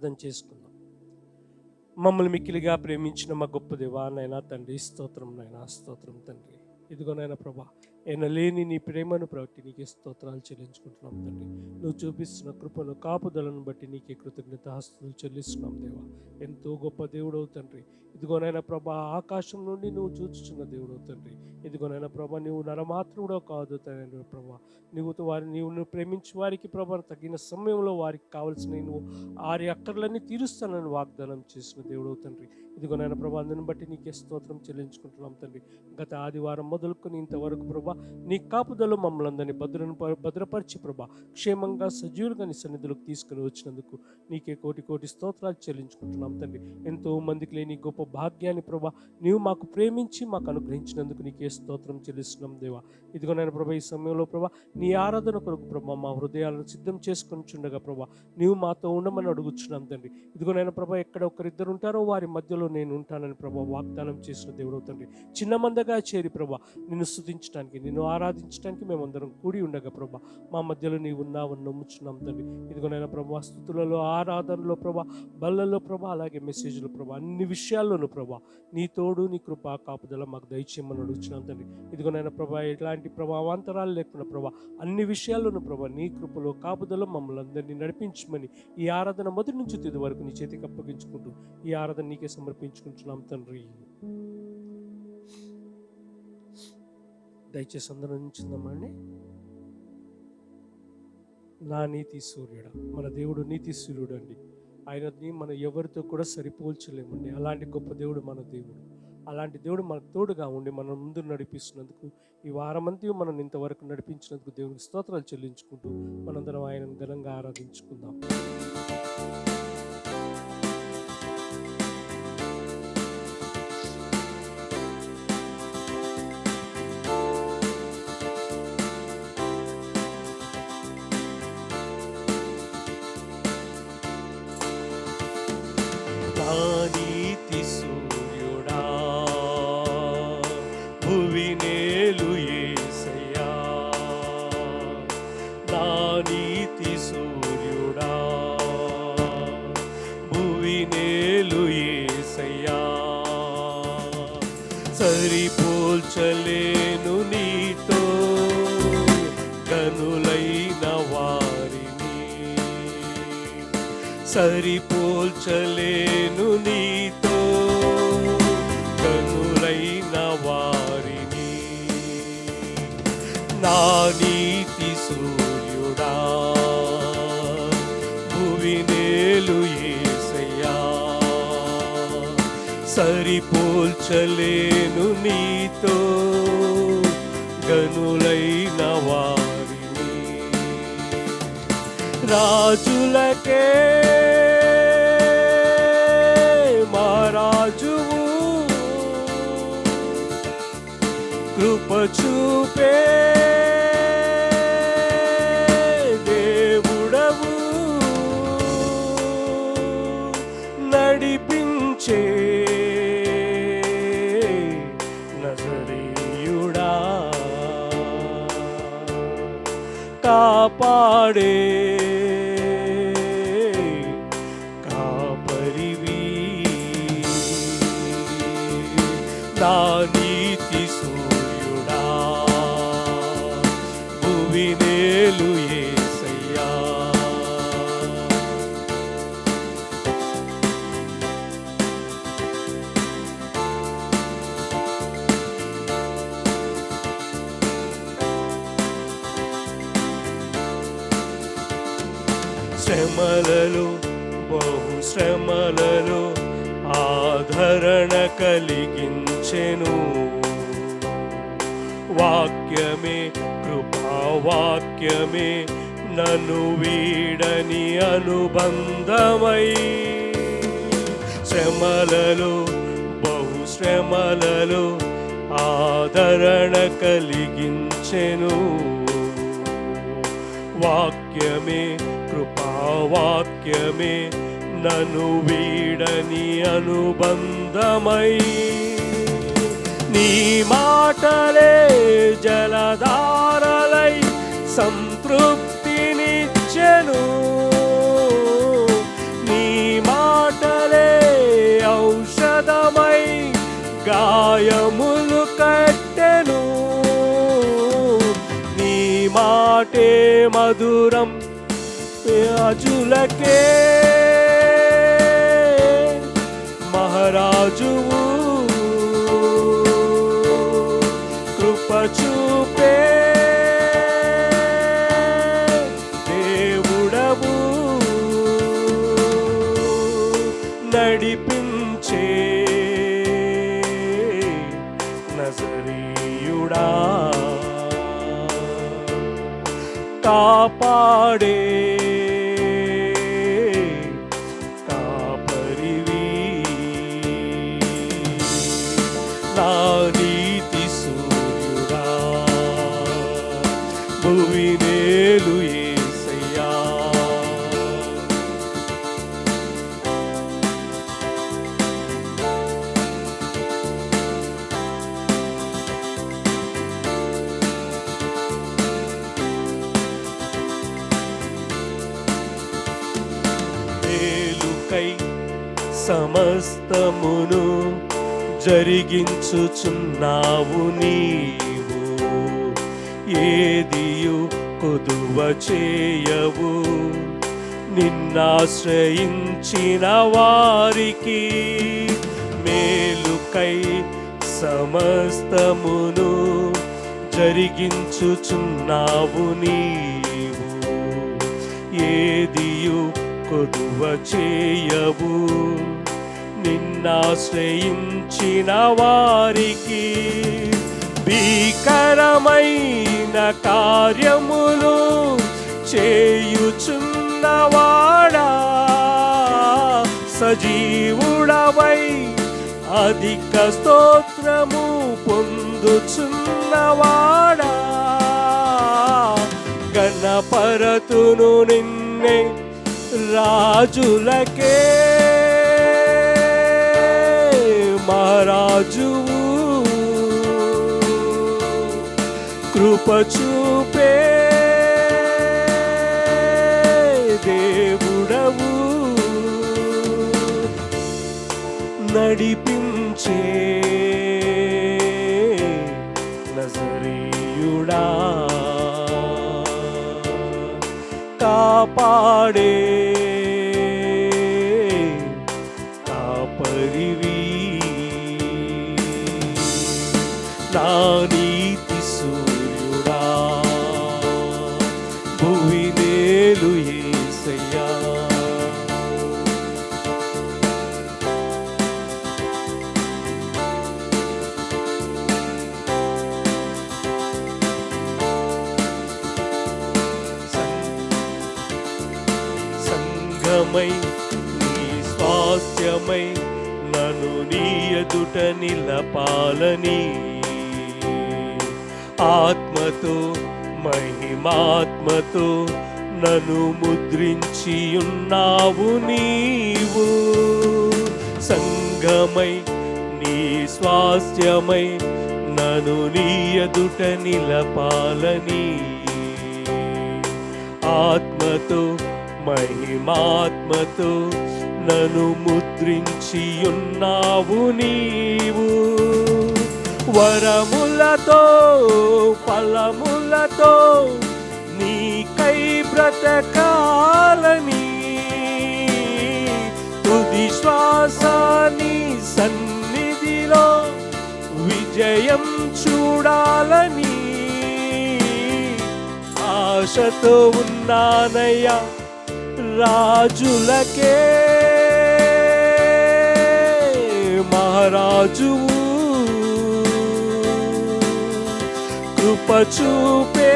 ప్రార్థన చేసుకుందాం. మమ్మల్ని మిక్కిలిగా ప్రేమించిన మా గొప్ప దేవా నైనా తండ్రి, స్తోత్రం నైనా, స్తోత్రం తండ్రి. ఇదిగోనైనా ప్రభా, ఎనలేని నీ ప్రేమను ప్రవక్తి నీకే స్తోత్రాలు చెల్లించుకుంటున్నాం తండ్రి. నువ్వు చూపిస్తున్న కృపను, కాపుదలను బట్టి నీకే కృతజ్ఞతాస్తుతులు చెల్లిస్తున్నాం దేవా. ఎంతో గొప్ప దేవుడవు తండ్రి. ఇదిగోనైనా ప్రభా, ఆకాశం నుండి నువ్వు చూచుచున్న దేవుడవు తండ్రి. ఇదిగోనైనా ప్రభా, నువ్వు నరమాత్రుడో కాదు తండ్రి ప్రభా. నీవు ప్రేమించి వారికి ప్రభా తగిన సమయంలో వారికి కావలసిన నువ్వు ఆరి అక్కర్లన్నీ తీరుస్తానని వాగ్దానం చేసిన దేవుడవు తండ్రి. ఇదిగోనైనా ప్రభా, అందుని బట్టి నీకే స్తోత్రం చెల్లించుకుంటున్నాం తండ్రి. గత ఆదివారం మొదలుకొని ఇంతవరకు ప్రభా, నీ కాపుదలు మమ్మల్ని అందరినీ భద్రపరిచి ప్రభా క్షేమంగా సజీవులుగా నీ సన్నిధిలోకి తీసుకుని వచ్చినందుకు నీకే కోటి కోటి స్తోత్రాలు చెల్లించుకుంటున్నాం తండ్రి. ఎంతో మందికి లేని గొప్ప భాగ్యాన్ని ప్రభా నీవు మాకు ప్రేమించి మాకు అనుగ్రహించినందుకు నీకే స్తోత్రం చెల్లిస్తున్నాం దేవా. ఇదిగోనైనా ప్రభా, ఈ సమయంలో ప్రభా నీ ఆరాధన కొరకు ప్రభా మా హృదయాలను సిద్ధం చేసుకొని చుండగా ప్రభా నీవు మాతో ఉండమని అడుగుచున్నాం తండ్రి. ఇదిగోనైనా ప్రభా, ఎక్కడ ఒకరిద్దరు ఉంటారో వారి మధ్యలో నేను ఉంటానని ప్రభా వాగ్దానం చేసిన దేవుడు తండ్రి. చిన్న మందగా చేరి ప్రభా నిన్ను స్తుతించడానికి, నిన్ను ఆరాధించడానికి మేమందరం కూడి ఉండగా ప్రభా మా మధ్యలో నీవు ఉన్నావని నమ్ముచున్నాం తండ్రి. ఇదిగోనైనా ప్రభా, స్తుతులలో, ఆరాధనలో ప్రభా, బల్లలో ప్రభా, అలాగే మెసేజ్లో ప్రభా, అన్ని విషయాల్లోనూ ప్రభా నీ తోడు, నీ కృప, కాపుదల మాకు దయచేయమని అడుగుచున్నాం తండ్రి. ఇదిగోనైనా ప్రభా, ఎలాంటి ప్రభావాంతరాలు లేకుండా ప్రభా అన్ని విషయాల్లోనూ ప్రభా నీ కృపలో, కాపుదల మమ్మల్ని అందరినీ నడిపించమని ఈ ఆరాధన మొదటి నుంచి తుది వరకు నీ చేతికి అప్పగించుకుంటూ ఈ ఆరాధన నీకే సమర్పించుకుంటున్నాం తండ్రి. దయచేసి అందరం ఉంచుందామండి. నా నీతి సూర్యుడా, మన దేవుడు నీతి సూర్యుడు అండి. ఆయనని మనం ఎవరితో కూడా సరిపోల్చలేమండి. అలాంటి గొప్ప దేవుడు మన దేవుడు. అలాంటి దేవుడు మనకు తోడుగా ఉండి మనం ముందు నడిపిస్తున్నందుకు, ఈ వారమంతా మనం ఇంతవరకు నడిపించినందుకు దేవునికి స్తోత్రాలు చెల్లించుకుంటూ మనందరం ఆయనను ఘనంగా ఆరాధించుకుందాం. నీతి సూర్యుడా, భువినేలు యేసయ్యా, నా నీతి సూర్యుడా, భువినేలు యేసయ్యా, సరిపోల్చలేను నీతో కనులైన వారిని, సరిపోల్చలేను నీతో కనులైన వారిని. నా నీతి సూర్యుడా, భువినేలు యేసయ్యా, సరిపోల్చలేను నీతో గనులైన వారిని. రాజులకే మా రాజువు, కృప చూపే దేవుడవు, నడిపించే నజరీయుడా, కాపాడే నా నీతి సూర్యుడా, భువినేలు యేసయ్యా. శ్రమలలో, బహు శ్రమలలో ఆదరణ కలిగించెను వాక్యమే, కృపావాక్యమే నన్ను వీడని అనుబంధమై. శ్రమలలో, బహు శ్రమలలో ఆదరణ కలిగించెను వాక్యమే, కృపావాక్యమే నన్ను వీడని అనుబంధమై. నీ మాటలే జలధారలై సంతృప్తినిచ్చెను, నీ మాటే మధురం రాజులకే మహారాజువు కృప చూపే దేవుడవు నడిపించే నజరీయుడా కాపాడే కాపరివి నా నీతి సూర్యుడా భువినేలు యేసయ్యా సమస్తమును జరిగించుచున్నావు నీవు ఏదియు కొదువ చేయవు నిన్నాశ్రయించిన వారికి మేలుకై సమస్తమును జరిగించుచున్నావు నీవు ఏదియు కొదువ చేయవు నిన్నాశ్రయించిన వారికి భీకరమైన కార్యములు చేయుచున్నవాడా సజీవుడవై అధిక స్తోత్రము పొందుచున్నవాడా గణపరతును నిన్నే రాజులకే మహారాజువు కృప చూపే దేవుడవు నడిపించే నజరీయుడా కాపాడే కాపరివి నా నీతి సూర్యుడా భువినేలు యేసయ్యా సంగమై నీ స్వాస్థ్యమై నన్ను నీ ఎదుట నిలపాలని ఆత్మతో మహిమాత్మతో నన్ను ముద్రించి ఉన్నావు నీవు సంగమై నీ స్వాస్థ్యమై నన్ను నీ ఎదుట నిలపాలని ఆత్మతో మహిమాత్మతో నన్ను ముద్రించి ఉన్నావు నీవు వరములతో ఫలములతో నీకై బ్రతకాలని తుది శ్వాసాని సన్నిధిలో విజయం చూడాలని ఆశతో ఉన్నానయ్యా రాజులకే మహారాజువు కృప చూపే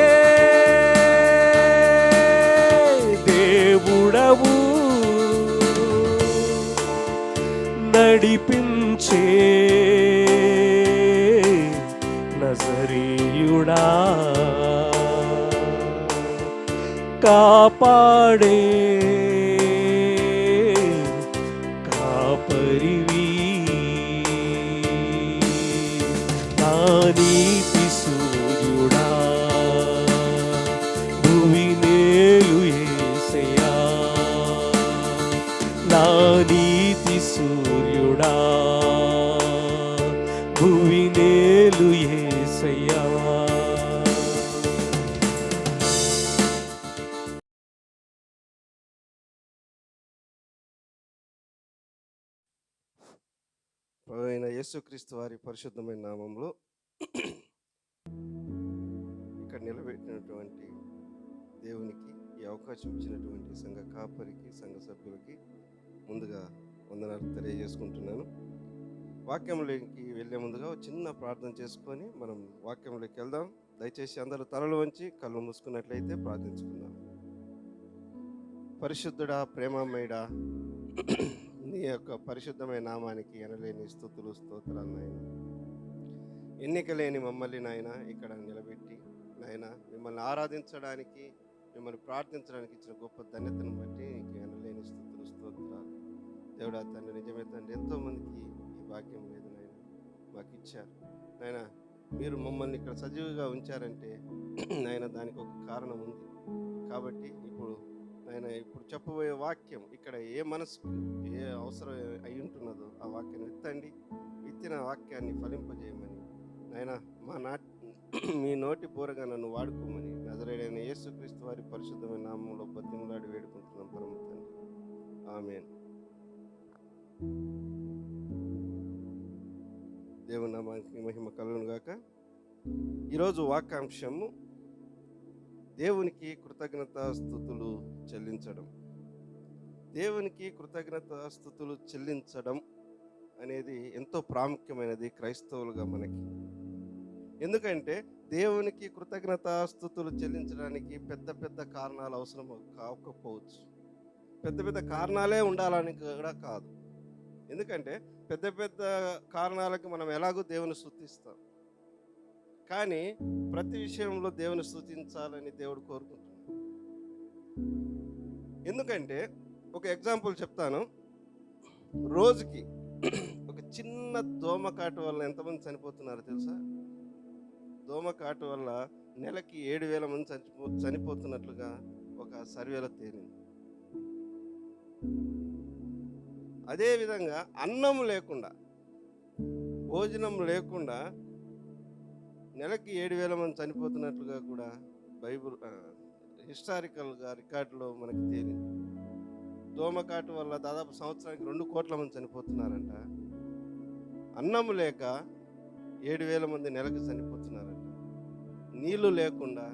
దేవుడవు నడిపించే నజరీయుడా కాపాడే కాపరివి నా నీతి సూర్యుడా భువినేలు యేసయ్యా నా నీతి సూర్యుడా భువినేలు యేసయ్యా ప్రభువైన యేసుక్రీస్తు వారి పరిశుద్ధమైన నామంలో ఇక్కడ నిలబెట్టినటువంటి దేవునికి ఈ అవకాశం ఇచ్చినటువంటి సంఘ కాపరికి, సంఘ సభ్యులకి ముందుగా వందనాలు తెలియజేసుకుంటున్నాను. వాక్యంలోకి వెళ్ళే ముందుగా ఒక చిన్న ప్రార్థన చేసుకొని మనం వాక్యంలోకి వెళ్దాం. దయచేసి అందరూ తలలు వంచి కళ్ళు మూసుకున్నట్లయితే ప్రార్థించుకుందాం. పరిశుద్ధుడా, ప్రేమమయుడా, నీ యొక్క పరిశుద్ధమైన నామానికి ఎనలేని స్తుతులు, స్తోత్రాలు నాయన. ఎన్నిక లేని మమ్మల్ని నాయన ఇక్కడ నిలబెట్టి నాయన మిమ్మల్ని ఆరాధించడానికి, మిమ్మల్ని ప్రార్థించడానికి ఇచ్చిన గొప్ప ధన్యతను బట్టి నీకు ఎనలేని స్తుతులు, స్తోత్రాలు. దేవుడా తండ్రి, నిజమే తండ్రి, ఎంతోమందికి ఈ భాగ్యం లేదు నాయన, మాకు ఇచ్చారు నాయన. మీరు మమ్మల్ని ఇక్కడ సజీవుగా ఉంచారంటే నాయన దానికి ఒక కారణం ఉంది. కాబట్టి ఇప్పుడు చెప్పబోయే వాక్యం ఇక్కడ ఏ మనసుకు ఏ అవసరం అయి ఉంటున్నదో ఆ వాక్యాన్ని విత్తండి. విత్తిన వాక్యాన్ని ఫలింపజేయమని నాయన మీ నోటి బోరగా నన్ను వాడుకోమని నజరేయుడైన యేసుక్రీస్తు వారి పరిశుద్ధమైన నామంలో బతిమలాడి వేడుకుంటున్నాం పరమ తండ్రి. ఆమేన్. దేవుని నామానికి మహిమ కలుగును గాక. ఈరోజు వాక్యాంశము దేవునికి కృతజ్ఞతాస్తుతులు చెల్లించడం. దేవునికి కృతజ్ఞతాస్తుతులు చెల్లించడం అనేది ఎంతో ప్రాముఖ్యమైనది క్రైస్తవులుగా మనకి. ఎందుకంటే దేవునికి కృతజ్ఞతాస్తుతులు చెల్లించడానికి పెద్ద పెద్ద కారణాలు అవసరం కాకపోవచ్చు, పెద్ద పెద్ద కారణాలే ఉండాలని కూడా కాదు. ఎందుకంటే పెద్ద పెద్ద కారణాలకు మనం ఎలాగో దేవుని స్తుతిస్తాం, కానీ ప్రతి విషయంలో దేవుని స్తుతించాలని దేవుడు కోరుకుంటున్నాడు. ఎందుకంటే ఒక ఎగ్జాంపుల్ చెప్తాను. రోజుకి ఒక చిన్న దోమకాటు వల్ల ఎంతమంది చనిపోతున్నారో తెలుసా? దోమకాటు వల్ల నెలకి 7,000 మంది చనిపోతున్నట్లుగా ఒక సర్వేలో తేలింది. అదేవిధంగా అన్నం లేకుండా, భోజనం లేకుండా నెలకి 7,000 మంది చనిపోతున్నట్లుగా కూడా బైబుల్ హిస్టారికల్గా రికార్డులో మనకి తేలింది. దోమకాటు వల్ల దాదాపు సంవత్సరానికి 2 కోట్ల మంది చనిపోతున్నారంట. అన్నం లేక 7,000 మంది నెలకు చనిపోతున్నారంట. నీళ్లు లేకుండా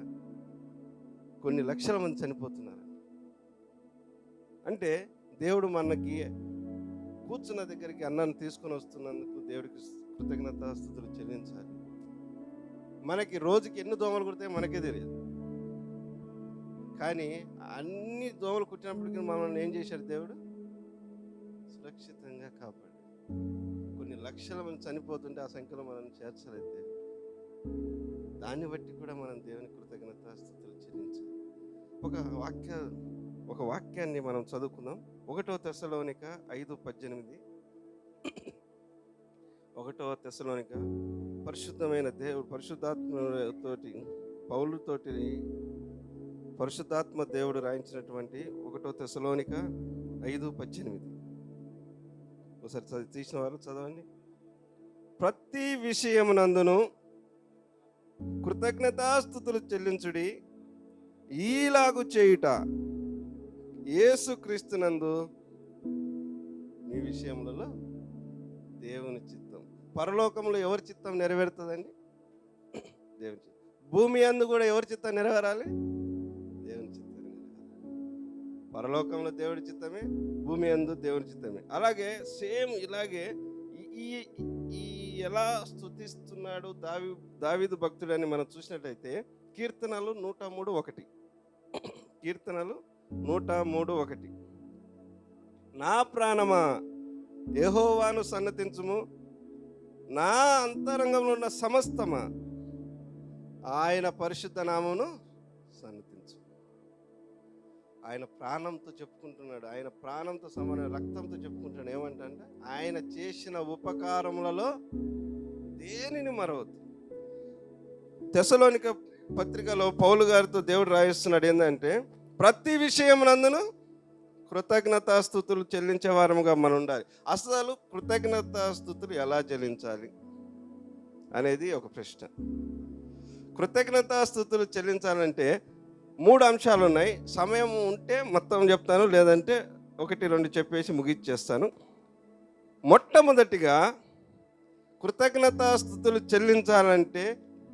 కొన్ని లక్షల మంది చనిపోతున్నారంట. అంటే దేవుడు మనకి కూర్చున్న దగ్గరికి అన్నాన్ని తీసుకొని వస్తున్నందుకు దేవుడికి కృతజ్ఞతాస్తుతులు చెల్లించాలి. మనకి రోజుకి ఎన్ని దోమలు కుడితే మనకే తెలియదు, కానీ అన్ని దోమలు కుట్టినప్పటికీ మనల్ని ఏం చేశాడు దేవుడు? సురక్షితంగా కాపాడు. కొన్ని లక్షల మంది చనిపోతుంటే ఆ సంఖ్యలో మనం చేర్చలేదు దేవుడు. దాన్ని బట్టి కూడా మనం దేవుని కృతజ్ఞతాస్తుతులు చెల్లించాలి. ఒక వాక్యాన్ని మనం చదువుకుందాం. 1 తెస్సలోనిక 5:18. 1 తెస్సలోనిక పరిశుద్ధమైన దేవుడు పరిశుద్ధాత్మతోటి పౌలుతోటి పరిశుద్ధాత్మ దేవుడు రాయించినటువంటి 1 తెస్సలోనిక 5:18. ఒకసారి తీసిన వారు చదవండి. ప్రతి విషయమునందును కృతజ్ఞతాస్తుతులు చెల్లించుడి, ఈలాగు చేయుట యేసుక్రీస్తునందు మీ విషయములలో దేవుని చిత్తం. పరలోకంలో ఎవరి చిత్తం నెరవేరుతుందండి? దేవుని చిత్తం. భూమి అందు కూడా ఎవరి చిత్తం నెరవేరాలి? దేవుని చిత్తం నెరవేరాలి. పరలోకంలో దేవుడి చిత్తమే, భూమి అందు దేవుని చిత్తమే. అలాగే సేమ్ ఇలాగే ఈ ఎలా స్తుతిస్తున్నాడు దావీదు భక్తుడని మనం చూసినట్లయితే కీర్తనలు 103:1. కీర్తనలు 103:1. నా ప్రాణమా యెహోవాను సన్నతించుము, నా అంతరంగంలో ఉన్న సమస్తమా ఆయన పరిశుద్ధ నామమును సన్నతించు. ఆయన ప్రాణంతో చెప్పుకుంటున్నాడు, ఆయన ప్రాణంతో సమాన రక్తంతో చెప్పుకుంటున్నాడు. ఏమంటే ఆయన చేసిన ఉపకారములలో దేనిని మరవద్దు. తెస్సలోనిక పత్రికలో పౌలు గారితో దేవుడు రాయిస్తున్నాడు ఏంటంటే, ప్రతి విషయమునందును కృతజ్ఞతాస్తుతులు చెల్లించే వారముగా మనం ఉండాలి. అసలు కృతజ్ఞతాస్తుతులు ఎలా చెల్లించాలి అనేది ఒక ప్రశ్న. కృతజ్ఞతాస్తుతులు చెల్లించాలంటే 3 అంశాలు ఉన్నాయి. సమయం ఉంటే మొత్తం చెప్తాను, లేదంటే 1-2 చెప్పేసి ముగిచ్చేస్తాను. మొట్టమొదటిగా కృతజ్ఞతాస్తుతులు చెల్లించాలంటే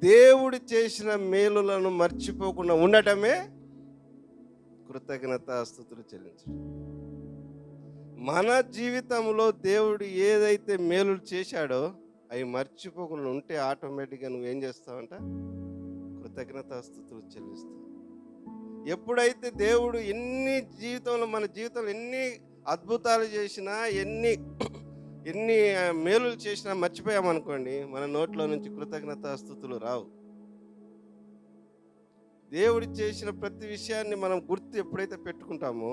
దేవుడు చేసిన మేలులను మర్చిపోకుండా ఉండటమే కృతజ్ఞతాస్తుతులు చెల్లించడం. మన జీవితంలో దేవుడు ఏదైతే మేలులు చేశాడో అవి మర్చిపోకుండా ఉంటే ఆటోమేటిక్గా నువ్వేం చేస్తావంట? కృతజ్ఞతాస్తుతులు చెల్లిస్తావు. ఎప్పుడైతే దేవుడు మన జీవితంలో ఎన్ని అద్భుతాలు చేసినా, ఎన్ని మేలులు చేసినా మర్చిపోయామనుకోండి, మన నోట్లో నుంచి కృతజ్ఞతాస్తుతులు రావు. దేవుడు చేసిన ప్రతి విషయాన్ని మనం గుర్తు ఎప్పుడైతే పెట్టుకుంటామో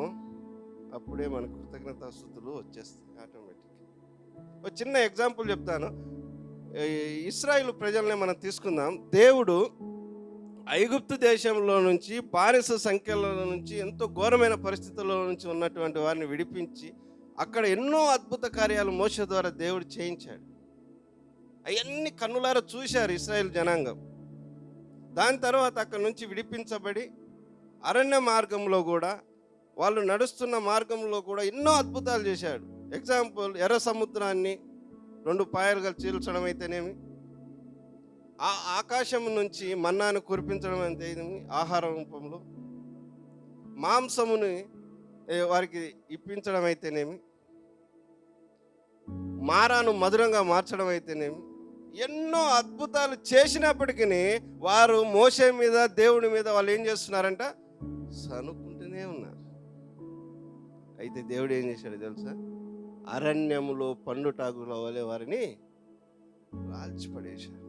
అప్పుడే మన కృతజ్ఞతాస్తుతులు వచ్చేస్తాయి ఆటోమేటిక్. ఒక చిన్న ఎగ్జాంపుల్ చెప్తాను. ఇశ్రాయేలు ప్రజల్ని మనం తీసుకుందాం. దేవుడు ఐగుప్తు దేశంలో నుంచి, బానిస సంఖ్యల నుంచి, ఎంతో ఘోరమైన పరిస్థితుల్లో నుంచి ఉన్నటువంటి వారిని విడిపించి అక్కడ ఎన్నో అద్భుత కార్యాలు మోషే ద్వారా దేవుడు చేయించాడు. అవన్నీ కన్నులారా చూశారు ఇశ్రాయేల్ జనాంగం. దాని తర్వాత అక్కడ నుంచి విడిపించబడి అరణ్య మార్గంలో కూడా, వాళ్ళు నడుస్తున్న మార్గంలో కూడా ఎన్నో అద్భుతాలు చేశాడు. ఎగ్జాంపుల్, ఎర్ర సముద్రాన్ని 2 పాయలుగా చీల్చడం అయితేనేమి, ఆ ఆకాశం నుంచి మన్నాను కురిపించడం అయితేనేమి, ఆహార రూపంలో మాంసముని వారికి ఇప్పించడం అయితేనేమి, మారాను మధురంగా మార్చడం అయితేనేమి, ఎన్నో అద్భుతాలు చేసినప్పటికీ వారు మోషే మీద, దేవుడి మీద వాళ్ళు ఏం చేస్తున్నారంట? సనుక్కుంటూనే ఉన్నారు. అయితే దేవుడు ఏం చేశాడు తెలుసా? అరణ్యములో పండుటాకుల వలె వారిని రాల్చిపడేశాడు.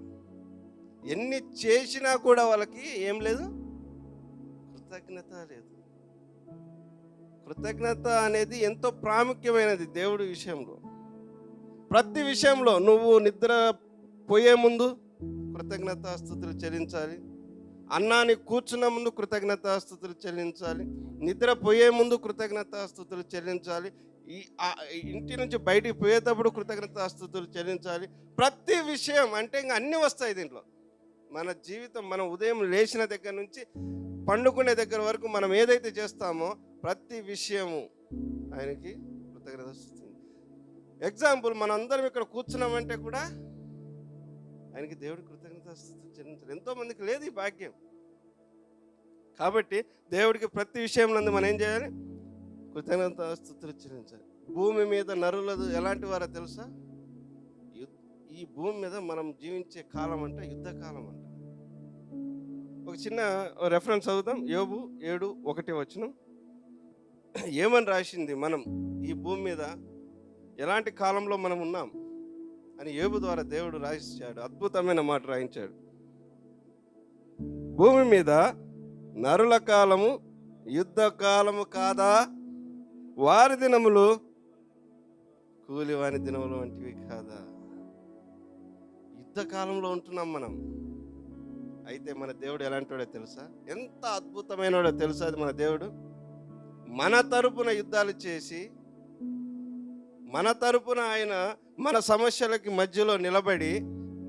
ఎన్ని చేసినా కూడా వాళ్ళకి ఏం లేదు, కృతజ్ఞత లేదు. కృతజ్ఞత అనేది ఎంతో ప్రాముఖ్యమైనది దేవుడి విషయంలో. ప్రతి విషయంలో నువ్వు నిద్ర పోయే ముందు కృతజ్ఞతాస్తుతులు చెల్లించాలి, అన్నానికి కూర్చున్న ముందు కృతజ్ఞతాస్తుతులు చెల్లించాలి, నిద్ర పోయే ముందు కృతజ్ఞతాస్తుతులు చెల్లించాలి, ఇంటి నుంచి బయటికి పోయేటప్పుడు కృతజ్ఞతాస్తుతులు చెల్లించాలి. ప్రతి విషయం అంటే ఇంకా అన్నీ వస్తాయి దీంట్లో. మన జీవితం, మనం ఉదయం లేచిన దగ్గర నుంచి పండుకునే దగ్గర వరకు మనం ఏదైతే చేస్తామో ప్రతి విషయము ఆయనకి కృతజ్ఞతాస్తుతులు. ఎగ్జాంపుల్, మనందరం ఇక్కడ కూర్చున్నామంటే కూడా ఆయనకి దేవుడి కృతజ్ఞతాస్తుతులు చెల్లించాలి. ఎంతోమందికి లేదు ఈ భాగ్యం. కాబట్టి దేవుడికి ప్రతి విషయంలో మనం ఏం చేయాలి? కృతజ్ఞతాస్తుతులు చెల్లించాలి. భూమి మీద నరులదు ఎలాంటి వారో తెలుసా? ఈ భూమి మీద మనం జీవించే కాలం అంటే యుద్ధకాలం అంట. ఒక చిన్న రెఫరెన్స్ చదువుతాం. యోబు 7:1 ఏమని రాసింది? మనం ఈ భూమి మీద ఎలాంటి కాలంలో మనం ఉన్నాం అని యోబు ద్వారా దేవుడు రాయించాడు. అద్భుతమైన మాట రాయించాడు. భూమి మీద నరుల కాలము యుద్ధ కాలము కాదా? వారి దినములు కూలివాని దినములు వంటివి కాదా? యుద్ధ కాలంలో ఉంటున్నాం మనం. అయితే మన దేవుడు ఎలాంటి వాడో తెలుసా? ఎంత అద్భుతమైన వాడో తెలుసా? అది మన దేవుడు మన తరపున యుద్ధాలు చేసి, మన తరపున ఆయన మన సమస్యలకి మధ్యలో నిలబడి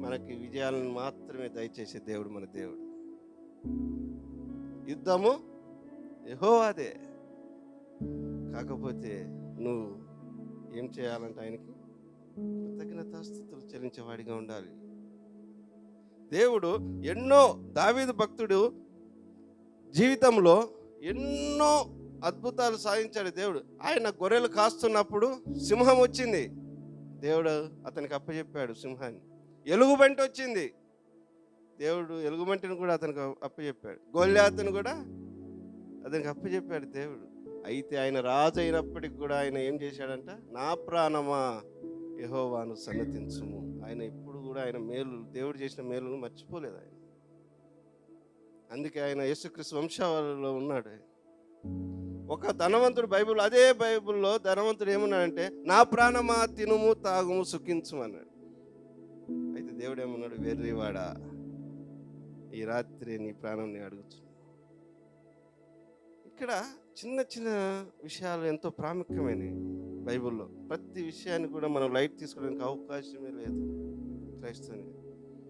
మనకి విజయాలను మాత్రమే దయచేసే దేవుడు మన దేవుడు. యుద్ధము యెహోవాదే. కాకపోతే నువ్వు ఏం చేయాలంటే ఆయనకి కృతజ్ఞతాస్తుతులు చెల్లించేవాడిగా ఉండాలి. దేవుడు దావీదు భక్తుడు జీవితంలో ఎన్నో అద్భుతాలు సాధించాడు దేవుడు. ఆయన గొర్రెలు కాస్తున్నప్పుడు సింహం వచ్చింది, దేవుడు అతనికి అప్పచెప్పాడు సింహాన్ని. ఎలుగుబంటి వచ్చింది, దేవుడు ఎలుగుబంటిని కూడా అతనికి అప్పచెప్పాడు. గొల్యాతును కూడా అతనికి అప్పచెప్పాడు దేవుడు. అయితే ఆయన రాజు అయినప్పటికి కూడా ఆయన ఏం చేశాడంట? నా ప్రాణమా యెహోవాను సన్నతించుము. ఆయన ఎప్పుడు కూడా ఆయన దేవుడు చేసిన మేలును మర్చిపోలేదు ఆయన. అందుకే ఆయన యేసుక్రీస్తు వంశావళిలో ఉన్నాడు. ఒక ధనవంతుడు అదే బైబిల్లో ధనవంతుడు ఏమన్నాడంటే, నా ప్రాణమా తినుము తాగుము సుఖించుము అన్నాడు. అయితే దేవుడు ఏమన్నాడు? వెర్రివాడా, ఈ రాత్రి నీ ప్రాణం నీ అడుగుచు. ఇక్కడ చిన్న చిన్న విషయాలు ఎంతో ప్రాముఖ్యమైనవి బైబిల్లో. ప్రతి విషయాన్ని కూడా మనం లైట్ తీసుకోవడానికి అవకాశమే లేదు క్రైస్తవుని.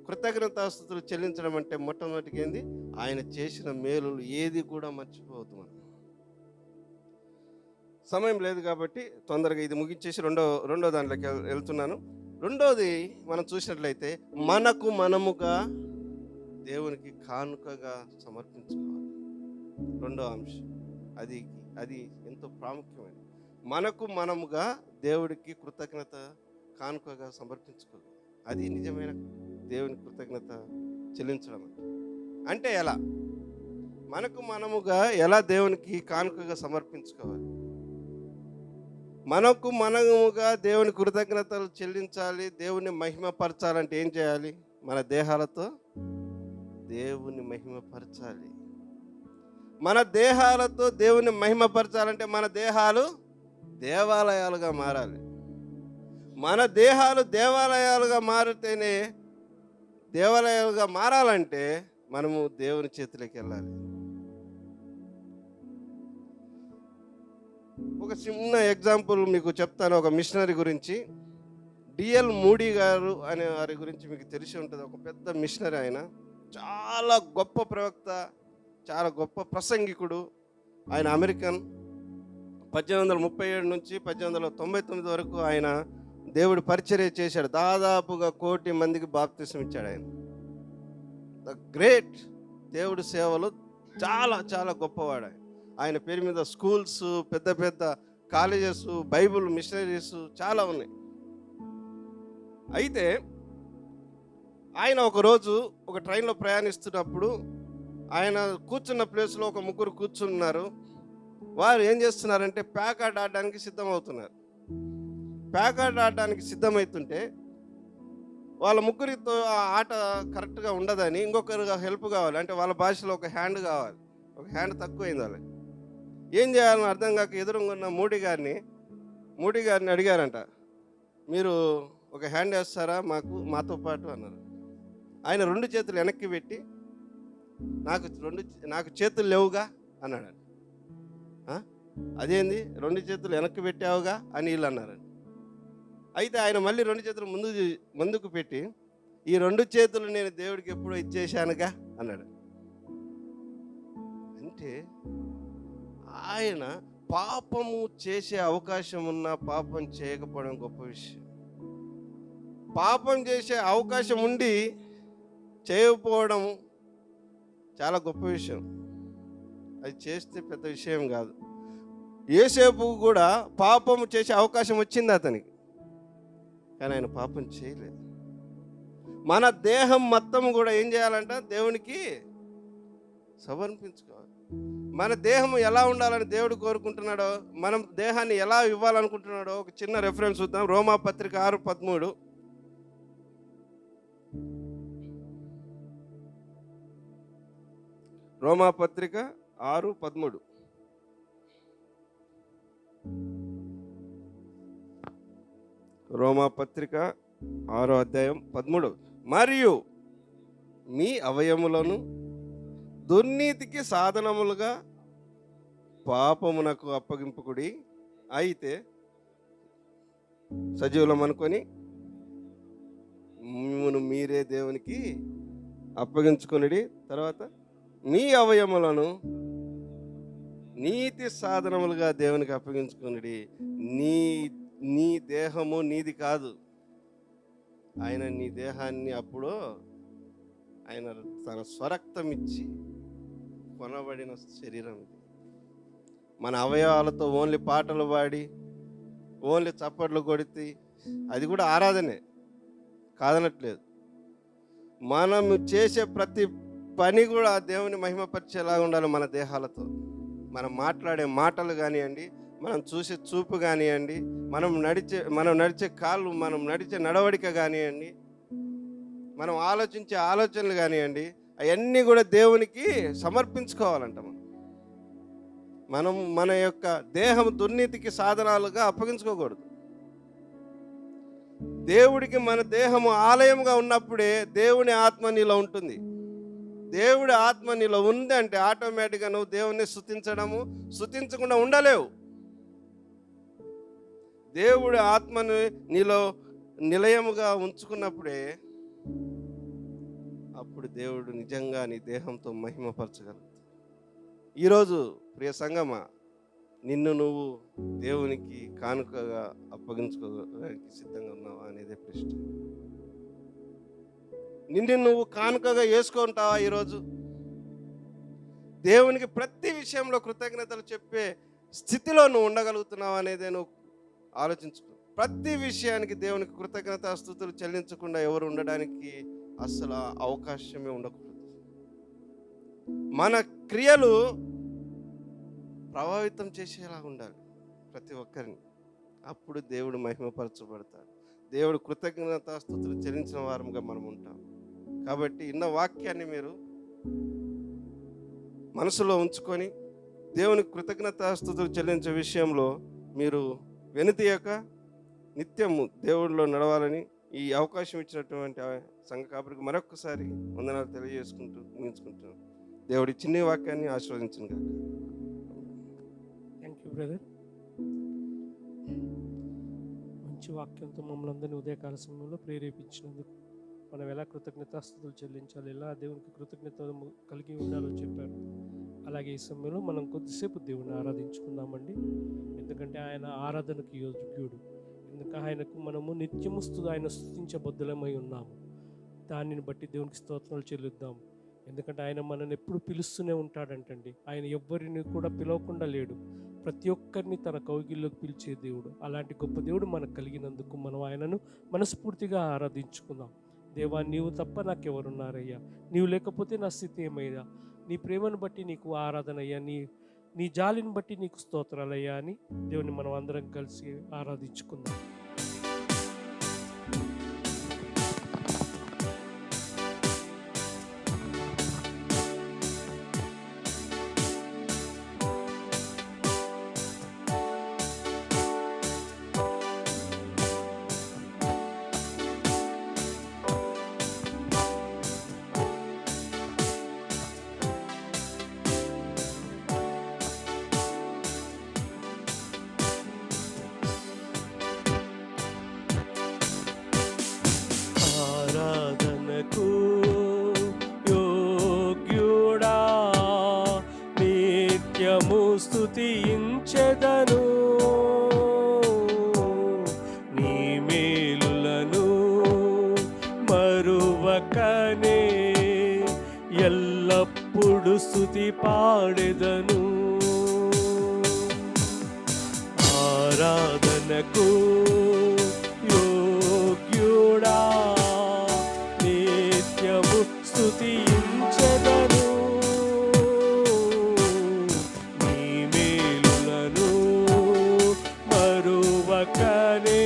కృతజ్ఞతాస్తుతులు చెల్లించడం అంటే మొట్టమొదటిగా ఏంది? ఆయన చేసిన మేలులు ఏది కూడా మర్చిపోవద్దు మనం. సమయం లేదు కాబట్టి తొందరగా ఇది ముగించేసి రెండో దాంట్లోకి వెళ్తున్నాను. రెండోది మనం చూసినట్లయితే మనకు మనముగా దేవునికి కానుకగా సమర్పించుకోవాలి. రెండో అంశం అది అది ఎంతో ప్రాముఖ్యమైనది. మనకు మనముగా దేవుడికి కృతజ్ఞత కానుకగా సమర్పించుకోవాలి. అది నిజమైన దేవుని కృతజ్ఞత చెల్లించడం అంటే ఎలా? మనకు మనముగా ఎలా దేవునికి కానుకగా సమర్పించుకోవాలి? మనకు మనముగా దేవుని కృతజ్ఞతలు చెల్లించాలి, దేవుని మహిమపరచాలంటే ఏం చేయాలి? మన దేహాలతో దేవుని మహిమపరచాలి. మన దేహాలతో దేవుని మహిమపరచాలంటే మన దేహాలు దేవాలయాలుగా మారాలి. మన దేహాలు దేవాలయాలుగా మారితేనే, దేవాలయాలుగా మారాలంటే మనము దేవుని చేతిలోకి వెళ్ళాలి. ఒక చిన్న ఎగ్జాంపుల్ మీకు చెప్తాను, ఒక మిషనరీ గురించి. డిఎల్ మూడీ గారు అనే వారి గురించి మీకు తెలిసి ఉంటుంది. ఒక పెద్ద మిషనరీ. ఆయన చాలా గొప్ప ప్రవక్త, చాలా గొప్ప ప్రసంగికుడు. ఆయన అమెరికన్. 1837 నుంచి 1899 వరకు ఆయన దేవుడు పరిచర్య చేశాడు. దాదాపుగా 1,000,000 మందికి బాప్తిసం ఇచ్చాడు ఆయన. The great. దేవుడి సేవలు చాలా చాలా గొప్పవాడు. ఆయన పేరు మీద స్కూల్స్, పెద్ద పెద్ద కాలేజెస్, బైబుల్ మిషనరీస్ చాలా ఉన్నాయి. అయితే ఆయన ఒకరోజు ఒక ట్రైన్లో ప్రయాణిస్తున్నప్పుడు ఆయన కూర్చున్న ప్లేస్లో ఒక ముగ్గురు కూర్చున్నారు. వారు ఏం చేస్తున్నారంటే ప్యాకార్డ్ ఆడడానికి సిద్ధమవుతున్నారు. ప్యాకార్డ్ ఆడడానికి సిద్ధమవుతుంటే వాళ్ళ ముగ్గురితో ఆ ఆట కరెక్ట్గా ఉండదని ఇంకొకరు హెల్ప్ కావాలి. అంటే వాళ్ళ భాషలో ఒక హ్యాండ్ కావాలి. ఒక హ్యాండ్ తక్కువైంది వాళ్ళకి. ఏం చేయాలని అర్థం కాక ఎదురున్న మూడి గారిని అడిగారంట, మీరు ఒక హ్యాండ్ వేస్తారా మాతో పాటు అన్నారు. ఆయన 2 చేతులు వెనక్కి పెట్టి, నాకు చేతులు లేవుగా అన్నాడు. అదేంది 2 చేతులు వెనక్కి పెట్టావుగా అని వీళ్ళు అన్నారు. అయితే ఆయన మళ్ళీ 2 చేతులు ముందుకు పెట్టి, ఈ 2 చేతులు నేను దేవుడికి ఎప్పుడో ఇచ్చేశానుగా అన్నాడు. అంటే ఆయన పాపము చేసే అవకాశం ఉన్నా పాపం చేయకపోవడం గొప్ప విషయం. పాపం చేసే అవకాశం ఉండి చేయకపోవడం చాలా గొప్ప విషయం. అది చేస్తే పెద్ద విషయం కాదు. యోసేపు కూడా పాపం చేసే అవకాశం వచ్చింది అతనికి, కానీ ఆయన పాపం చేయలేదు. మన దేహం మొత్తం కూడా ఏం చేయాలంట? దేవునికి సమర్పించుకోవాలి. మన దేహం ఎలా ఉండాలని దేవుడు కోరుకుంటున్నాడో, మనం దేహాన్ని ఎలా ఇవ్వాలనుకుంటున్నాడో ఒక చిన్న రెఫరెన్స్ చూద్దాం. రోమాపత్రిక 6:13. రోమాపత్రిక 6:13. రోమాపత్రిక 6:13. మరియు మీ అవయములను దుర్నీతికి సాధనములుగా పాపమునకు అప్పగింపుకుడి. అయితే సజీవులం అనుకొని మిమ్మును మీరే దేవునికి అప్పగించుకొనిడి. తర్వాత మీ అవయములను నీతి సాధనములుగా దేవునికి అప్పగించుకొనిడి. నీ దేహము నీది కాదు. ఆయన నీ దేహాన్ని అప్పుడు ఆయన తన స్వరక్తం ఇచ్చి కొనబడిన శరీరం ఇది. మన అవయవాలతో ఓన్లీ పాటలు పాడి, ఓన్లీ చప్పట్లు కొడితే అది కూడా ఆరాధనే, కాదనట్లేదు. మనం చేసే ప్రతి పని కూడా దేవుని మహిమపరిచేలాగా ఉండాలి. మన దేహాలతో మనం మాట్లాడే మాటలు కానివ్వండి, మనం చూసే చూపు కానివ్వండి, మనం నడిచే కాళ్ళు, మనం నడిచే నడవడిక కానివ్వండి, మనం ఆలోచించే ఆలోచనలు కానివ్వండి, అవన్నీ కూడా దేవునికి సమర్పించుకోవాలంట. మనం మన యొక్క దేహం దుర్నీతికి సాధనాలుగా అప్పగించుకోకూడదు. దేవుడికి మన దేహము ఆలయంగా ఉన్నప్పుడే దేవుని ఆత్మ నీలో ఉంటుంది. దేవుడి ఆత్మ నీలో ఉంది అంటే ఆటోమేటిక్గా నువ్వు దేవుణ్ణి స్తుతించకుండా ఉండలేవు. దేవుడి ఆత్మని నీలో నిలయముగా ఉంచుకున్నప్పుడే అప్పుడు దేవుడు నిజంగా నీ దేహంతో మహిమపరచగలడు. ఈరోజు ప్రియ సంగమా, నిన్ను నువ్వు దేవునికి కానుకగా అప్పగించుకోవడానికి సిద్ధంగా ఉన్నావా అనేదే ప్రశ్న. నిన్ను నువ్వు కానుకగా వేసుకుంటావా ఈరోజు? దేవునికి ప్రతి విషయంలో కృతజ్ఞతలు చెప్పే స్థితిలో నువ్వు ఉండగలుగుతున్నావా అనేదే నువ్వు ఆలోచించుకో. ప్రతి విషయానికి దేవునికి కృతజ్ఞతాస్తుతులు చెల్లించకుండా ఎవరు ఉండడానికి అస్సలు అవకాశమే ఉండకూడదు. మన క్రియలు ప్రభావితం చేసేలా ఉండాలి ప్రతి ఒక్కరిని. అప్పుడు దేవుడు మహిమపరచబడతాడు. దేవుడు కృతజ్ఞతాస్తుతులు చెల్లించిన వారంగా మనం ఉంటాం. కాబట్టి ఇన్న వాక్యాన్ని మీరు మనసులో ఉంచుకొని దేవునికి కృతజ్ఞతాస్తుతులు చెల్లించే విషయంలో మీరు వెనుతీయక నిత్యము దేవుడిలో నడవాలని ఈ అవకాశం ఇచ్చినటువంటి సంఘ కాపురికి మరొకసారి వందనాలు తెలియజేసుకుంటూ ముగించుకుంటున్నాను. దేవుడి చిన్న వాక్యాన్ని ఆశీర్వదించిన గాక. Thank you brother. మంచి వాక్యంతో మమ్మల్ని అందరినీ ఉదయకాల సమయంలో ప్రేరేపించినందుకు మనం ఎలా కృతజ్ఞతాస్తుతులు చెల్లించాలి, ఎలా దేవునికి కృతజ్ఞత కలిగి ఉండాలో చెప్పారు. అలాగే ఈ సమయంలో మనం కొద్దిసేపు దేవుని ఆరాధించుకుందామండి. ఎందుకంటే ఆయన ఆరాధనకు యోగ్యుడు. ఎందుకంటే ఆయనకు మనము నిత్యము ఆయన స్తుతించబద్ధులమై ఉన్నాము. దానిని బట్టి దేవునికి స్తోత్రాలు చెల్లిద్దాము. ఎందుకంటే ఆయన మనల్ని ఎప్పుడు పిలుస్తూనే ఉంటాడంటండి. ఆయన ఎవ్వరిని కూడా పిలవకుండా లేడు. ప్రతి ఒక్కరిని తన కౌగిల్లోకి పిలిచే దేవుడు. అలాంటి గొప్ప దేవుడు మనకు కలిగినందుకు మనం ఆయనను మనస్ఫూర్తిగా ఆరాధించుకుందాం. దేవా, నీవు తప్ప నాకెవరున్నారయ్యా? నీవు లేకపోతే నా స్థితి ఏమయ్యా? నీ ప్రేమను బట్టి నీకు ఆరాధన అయ్యా, నీ జాలిని బట్టి నీకు స్తోత్రాలయ్యా అని దేవుని మనం అందరం కలిసి ఆరాధించుకుందాం. ఆరాధనకు యోగ్యుడా, నిత్యము స్తుతించెదను. నీ మేలులను మరువకనే ఎల్లప్పుడు స్తుతి పాడెదను. ఆరాధనకు యోగ్యుడా, నిత్యము స్తుతించెదను. నీ మేలులను మరువకనే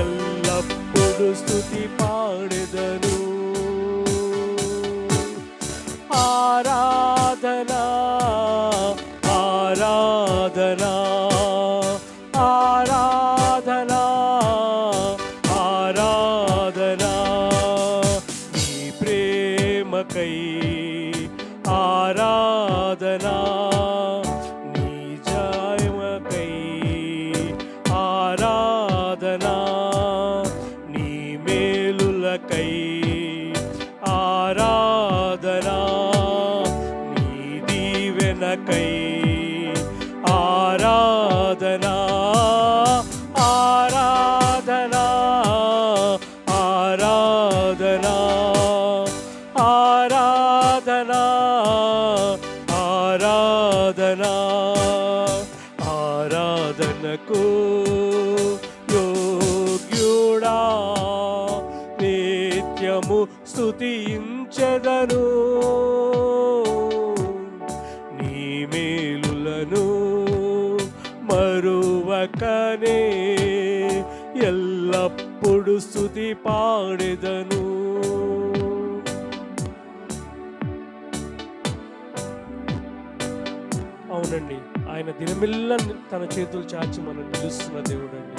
ఎల్లప్పుడు స్తుతి పాడెదను. ఆరాధనా ఆరాధనా ఆరాధనా ఆరాధనా, నీ ప్రేమకై ఆరాధనా, నీ జయమకై ఆరాధనా, నీ మేలులకై ఆరాధనా, నీ దీవెనకై ఆరాధనా ఆరాధనా ఆరాధనా ఆరాధనా ఆరాధనా. ఆరాధనకు యోగ్యుడా, నిత్యము స్తుతించెదను. నీ మేలులను మరువకనే ఎల్లప్పుడు స్తుతి పాడెదను. అవునండి, ఆయన దినమిల్ల తన చేతులు చాచి మనం నిలుస్తున్న దేవుడు అండి.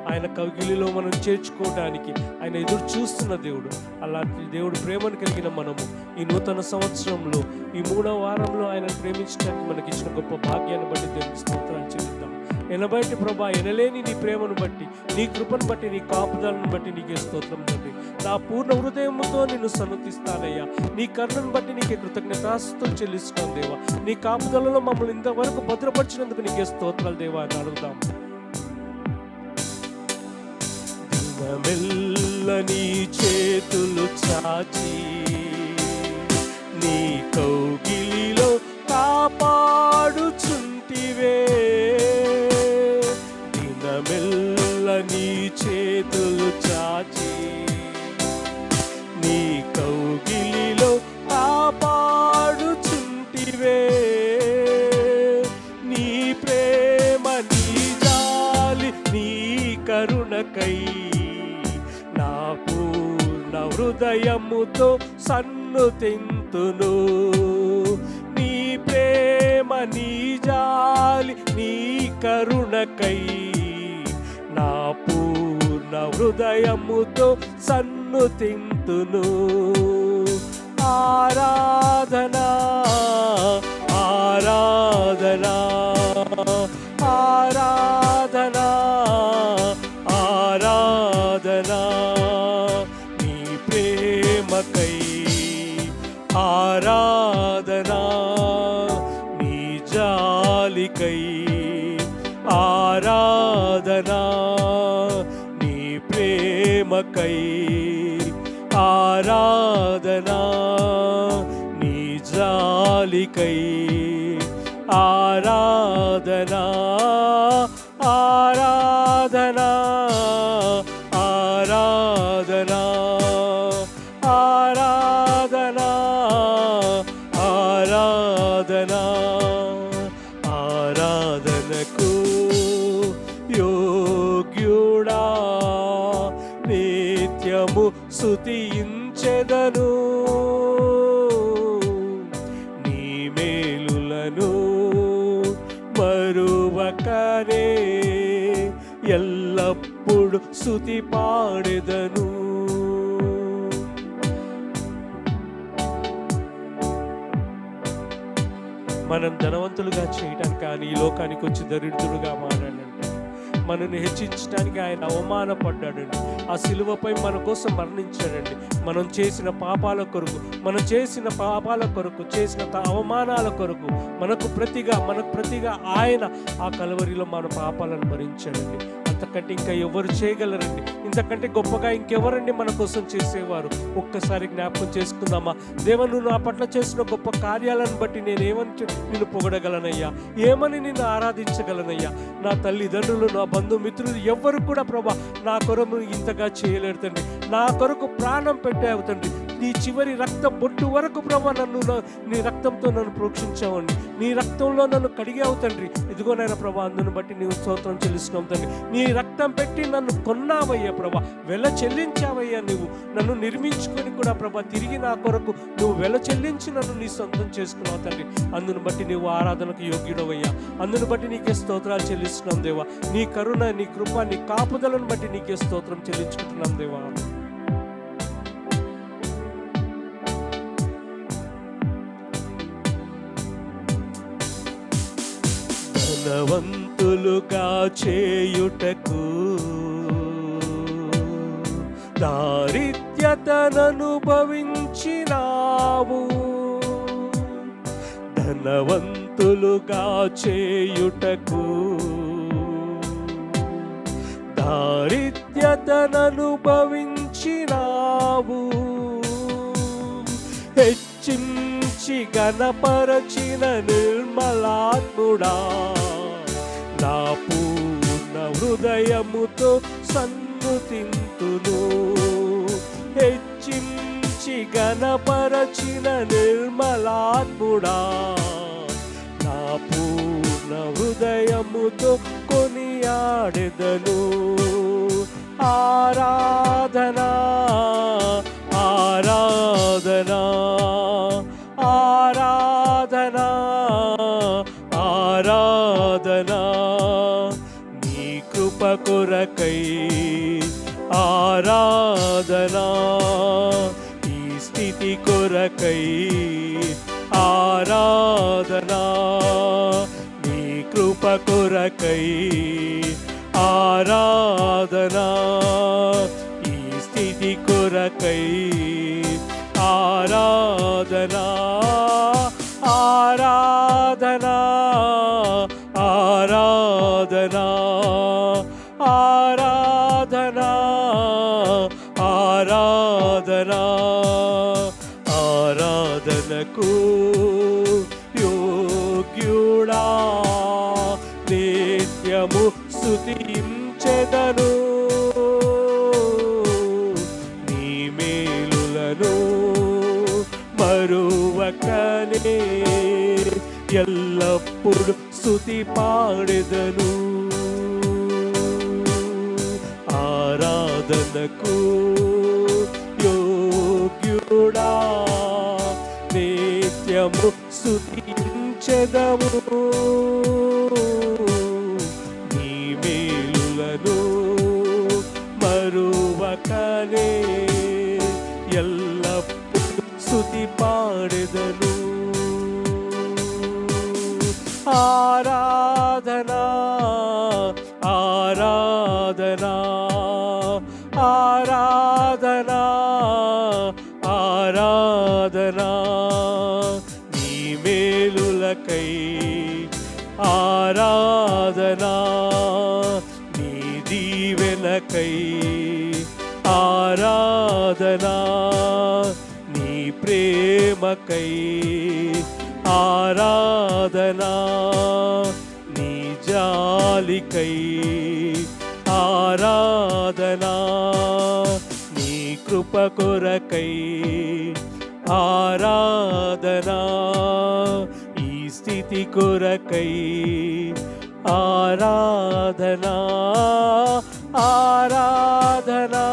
ఆయన కౌగిలిలో మనం చేర్చుకోవడానికి ఆయన ఎదురు చూస్తున్న దేవుడు. అలాంటి దేవుడు ప్రేమను కలిగిన మనము ఈ నూతన సంవత్సరంలో ఈ 3వ వారంలో ఆయన ప్రేమించడానికి మనకి ఇచ్చిన గొప్ప భాగ్యాన్ని బట్టి దేవునికి స్తోత్రాలు చెల్లిద్దాం. ఎనబట్టి ప్రభా, ఎనలేని నీ ప్రేమను బట్టి, నీ కృపను బట్టి, నీ కాపుదలను బట్టి నీకే స్తోత్రం తండ్రి. నా పూర్ణ హృదయముతో నిన్ను సన్నతిస్తానయ్యా. నీ కరుణను బట్టి నీకే కృతజ్ఞతాస్తుతులు చెల్లిస్తున్నాను దేవా. నీ కాపుదలలో మమ్మల్ని ఇంతవరకు భద్రపరిచినందుకు నీకే స్తోత్రాలు దేవా అని అడుగుదాం. దినమెల్ల నీ చేతులు చాచి నీ కౌగిలిలో కాపాడుచుంటివే. దినమెల్ల నీ చేతులు చాచి నీ కౌగిలిలో కాపాడుచుంటివే. నీ ప్రేమ నీ జాలి నీ కరుణకై నా పూర్ణ హృదయముతో సన్నుతింతును. నీ ప్రేమ నీ జాలి నీ కరుణకై నా పూర్ణ హృదయముతో సన్నుతింతును. ఆరాధనా ఆరాధనా ఆరాధనా ఆరాధనా నీ ప్రేమకై ఆరాధనా నీ జాలికై ఆరాధనా నీ ప్రేమకై ఆరాధనా నీ జాలికై ఆరాధనా ఆరాధనా ఆరాధనా ఆరాధనా ఆరాధనా ఆరాధనకు యోగ్యుడా నిత్యము స్తుతించెదను. నీ మేలులను మరువకనే ఎల్లప్పుడు స్తుతి పాడెదను. మనం ధనవంతులుగా చేయడానికి కానీ ఈ లోకానికి వచ్చి దరిద్రులుగా మారాడంటే, మనల్ని హెచ్చించడానికి ఆయన అవమానపడ్డాడండి. ఆ సిలువపై మన కోసం మరణించాడండి. మనం చేసిన పాపాల కొరకు చేసిన అవమానాల కొరకు మనకు ప్రతిగా ఆయన ఆ కలవరిలో మన పాపాలను భరించాడండి. అంతకంటే ఇంకా ఎవరు చేయగలరండి? ఇంతకంటే గొప్పగా ఇంకెవరండి మన కోసం చేసేవారు? ఒక్కసారి జ్ఞాపకం చేసుకుందామా? దేవా, నువ్వు నా పట్ల చేసిన గొప్ప కార్యాలను బట్టి నేనేమని నిన్ను పొగడగలనయ్యా? ఏమని నిన్ను ఆరాధించగలనయ్యా? నా తల్లిదండ్రులు, నా బంధుమిత్రులు ఎవ్వరు కూడా ప్రభా నా కొరకు ఇంతగా చేయలేరు తండ్రి. నా కొరకు ప్రాణం పెట్టావు తండ్రి. నీ చివరి రక్త బొట్టు వరకు ప్రభా నీ రక్తంతో నన్ను ప్రోక్షించావండి. నీ రక్తంలో నన్ను కడిగావు తండ్రి. ఇదిగో నాయన ప్రభా, అందును బట్టి నీవు స్తోత్రం చెల్లిస్తున్నాం తండ్రి. నీ రక్తం పెట్టి నన్ను కొన్నావయ్యా ప్రభా, వెల చెల్లించావయ్యా. నువ్వు నన్ను నిర్మించుకొని కూడా ప్రభా తిరిగి నా కొరకు నువ్వు వెల చెల్లించి నన్ను నీ సొంతం చేసుకున్నావు తండ్రి. అందును బట్టి నీవు ఆరాధనకు యోగ్యుడవయ్యా. అందును బట్టి నీకే స్తోత్రాలు చెల్లిస్తున్నాం దేవా. నీ కరుణ, నీ కృప, నీ కాపుదలను బట్టి నీకే స్తోత్రం చెల్లించుకుంటున్నాం దేవా. ధనవంతులుగా చేయుటకు దారిద్ర్యతననుభవించినావు. ధనవంతులుగా చేయుటకు దారిద్ర్యతననుభవించినావు. హెచ్చించి గణపరచిన నిర్మలాత్ముడా, నా పూర్ణ హృదయముతో సన్నుతింతును. హెచ్చించి గణపరచిన నిర్మలాత్ముడా, నా పూర్ణ హృదయముతో కొనియాడెదను. ఆరాధనా ఆరాధనా ఆరాధనా ఆరాధనా నీ కృప కొరకై ఆరాధనా, ఈ స్థితి కొరకై ఆరాధనా, నీ కృప కొరకై ఆరాధనా, ఈ స్థితి కొరకై ఆరాధనా ఆరాధనా ఆరాధనా ఆరాధనా ఆరాధనా ఆరాధనకు యోగ్యుడా నిత్యము స్తుతించెదను నీ మేలులను మరువకనే ఎల్లప్పుడు స్తుతి పాడెదను ఆరాధనకు యోగ్యుడా నిత్యము స్తుతించెదము నీ మేలులను మరువకనే ఎల్లప్పుడు స్తుతి పాడెదను ఆరాధనా ఆరాధనా ఆరాధనా ఆరాధనా నీ మేలులకై ఆరాధనా నీ దీవెనకై ఆరాధనా నీ ప్రేమకై ఆరాధనా నీ జాలికై ఆరాధనా నీ కృప కొరకై ఆరాధనా ఈ స్థితి కొరకై ఆరాధనా ఆరాధనా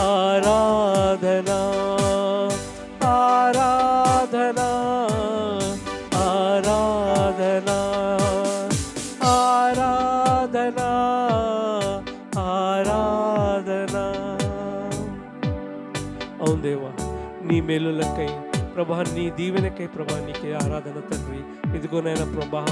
ఆరాధనా ఆరాధనా ఆరాధనా ఆరాధనా ఆరాధనా అవును దేవా నీ మేలులకై ప్రభా నీ దీవెనకై ప్రభా నీకే ఆరాధన తండ్రి ఇదిగోనైనా ప్రభా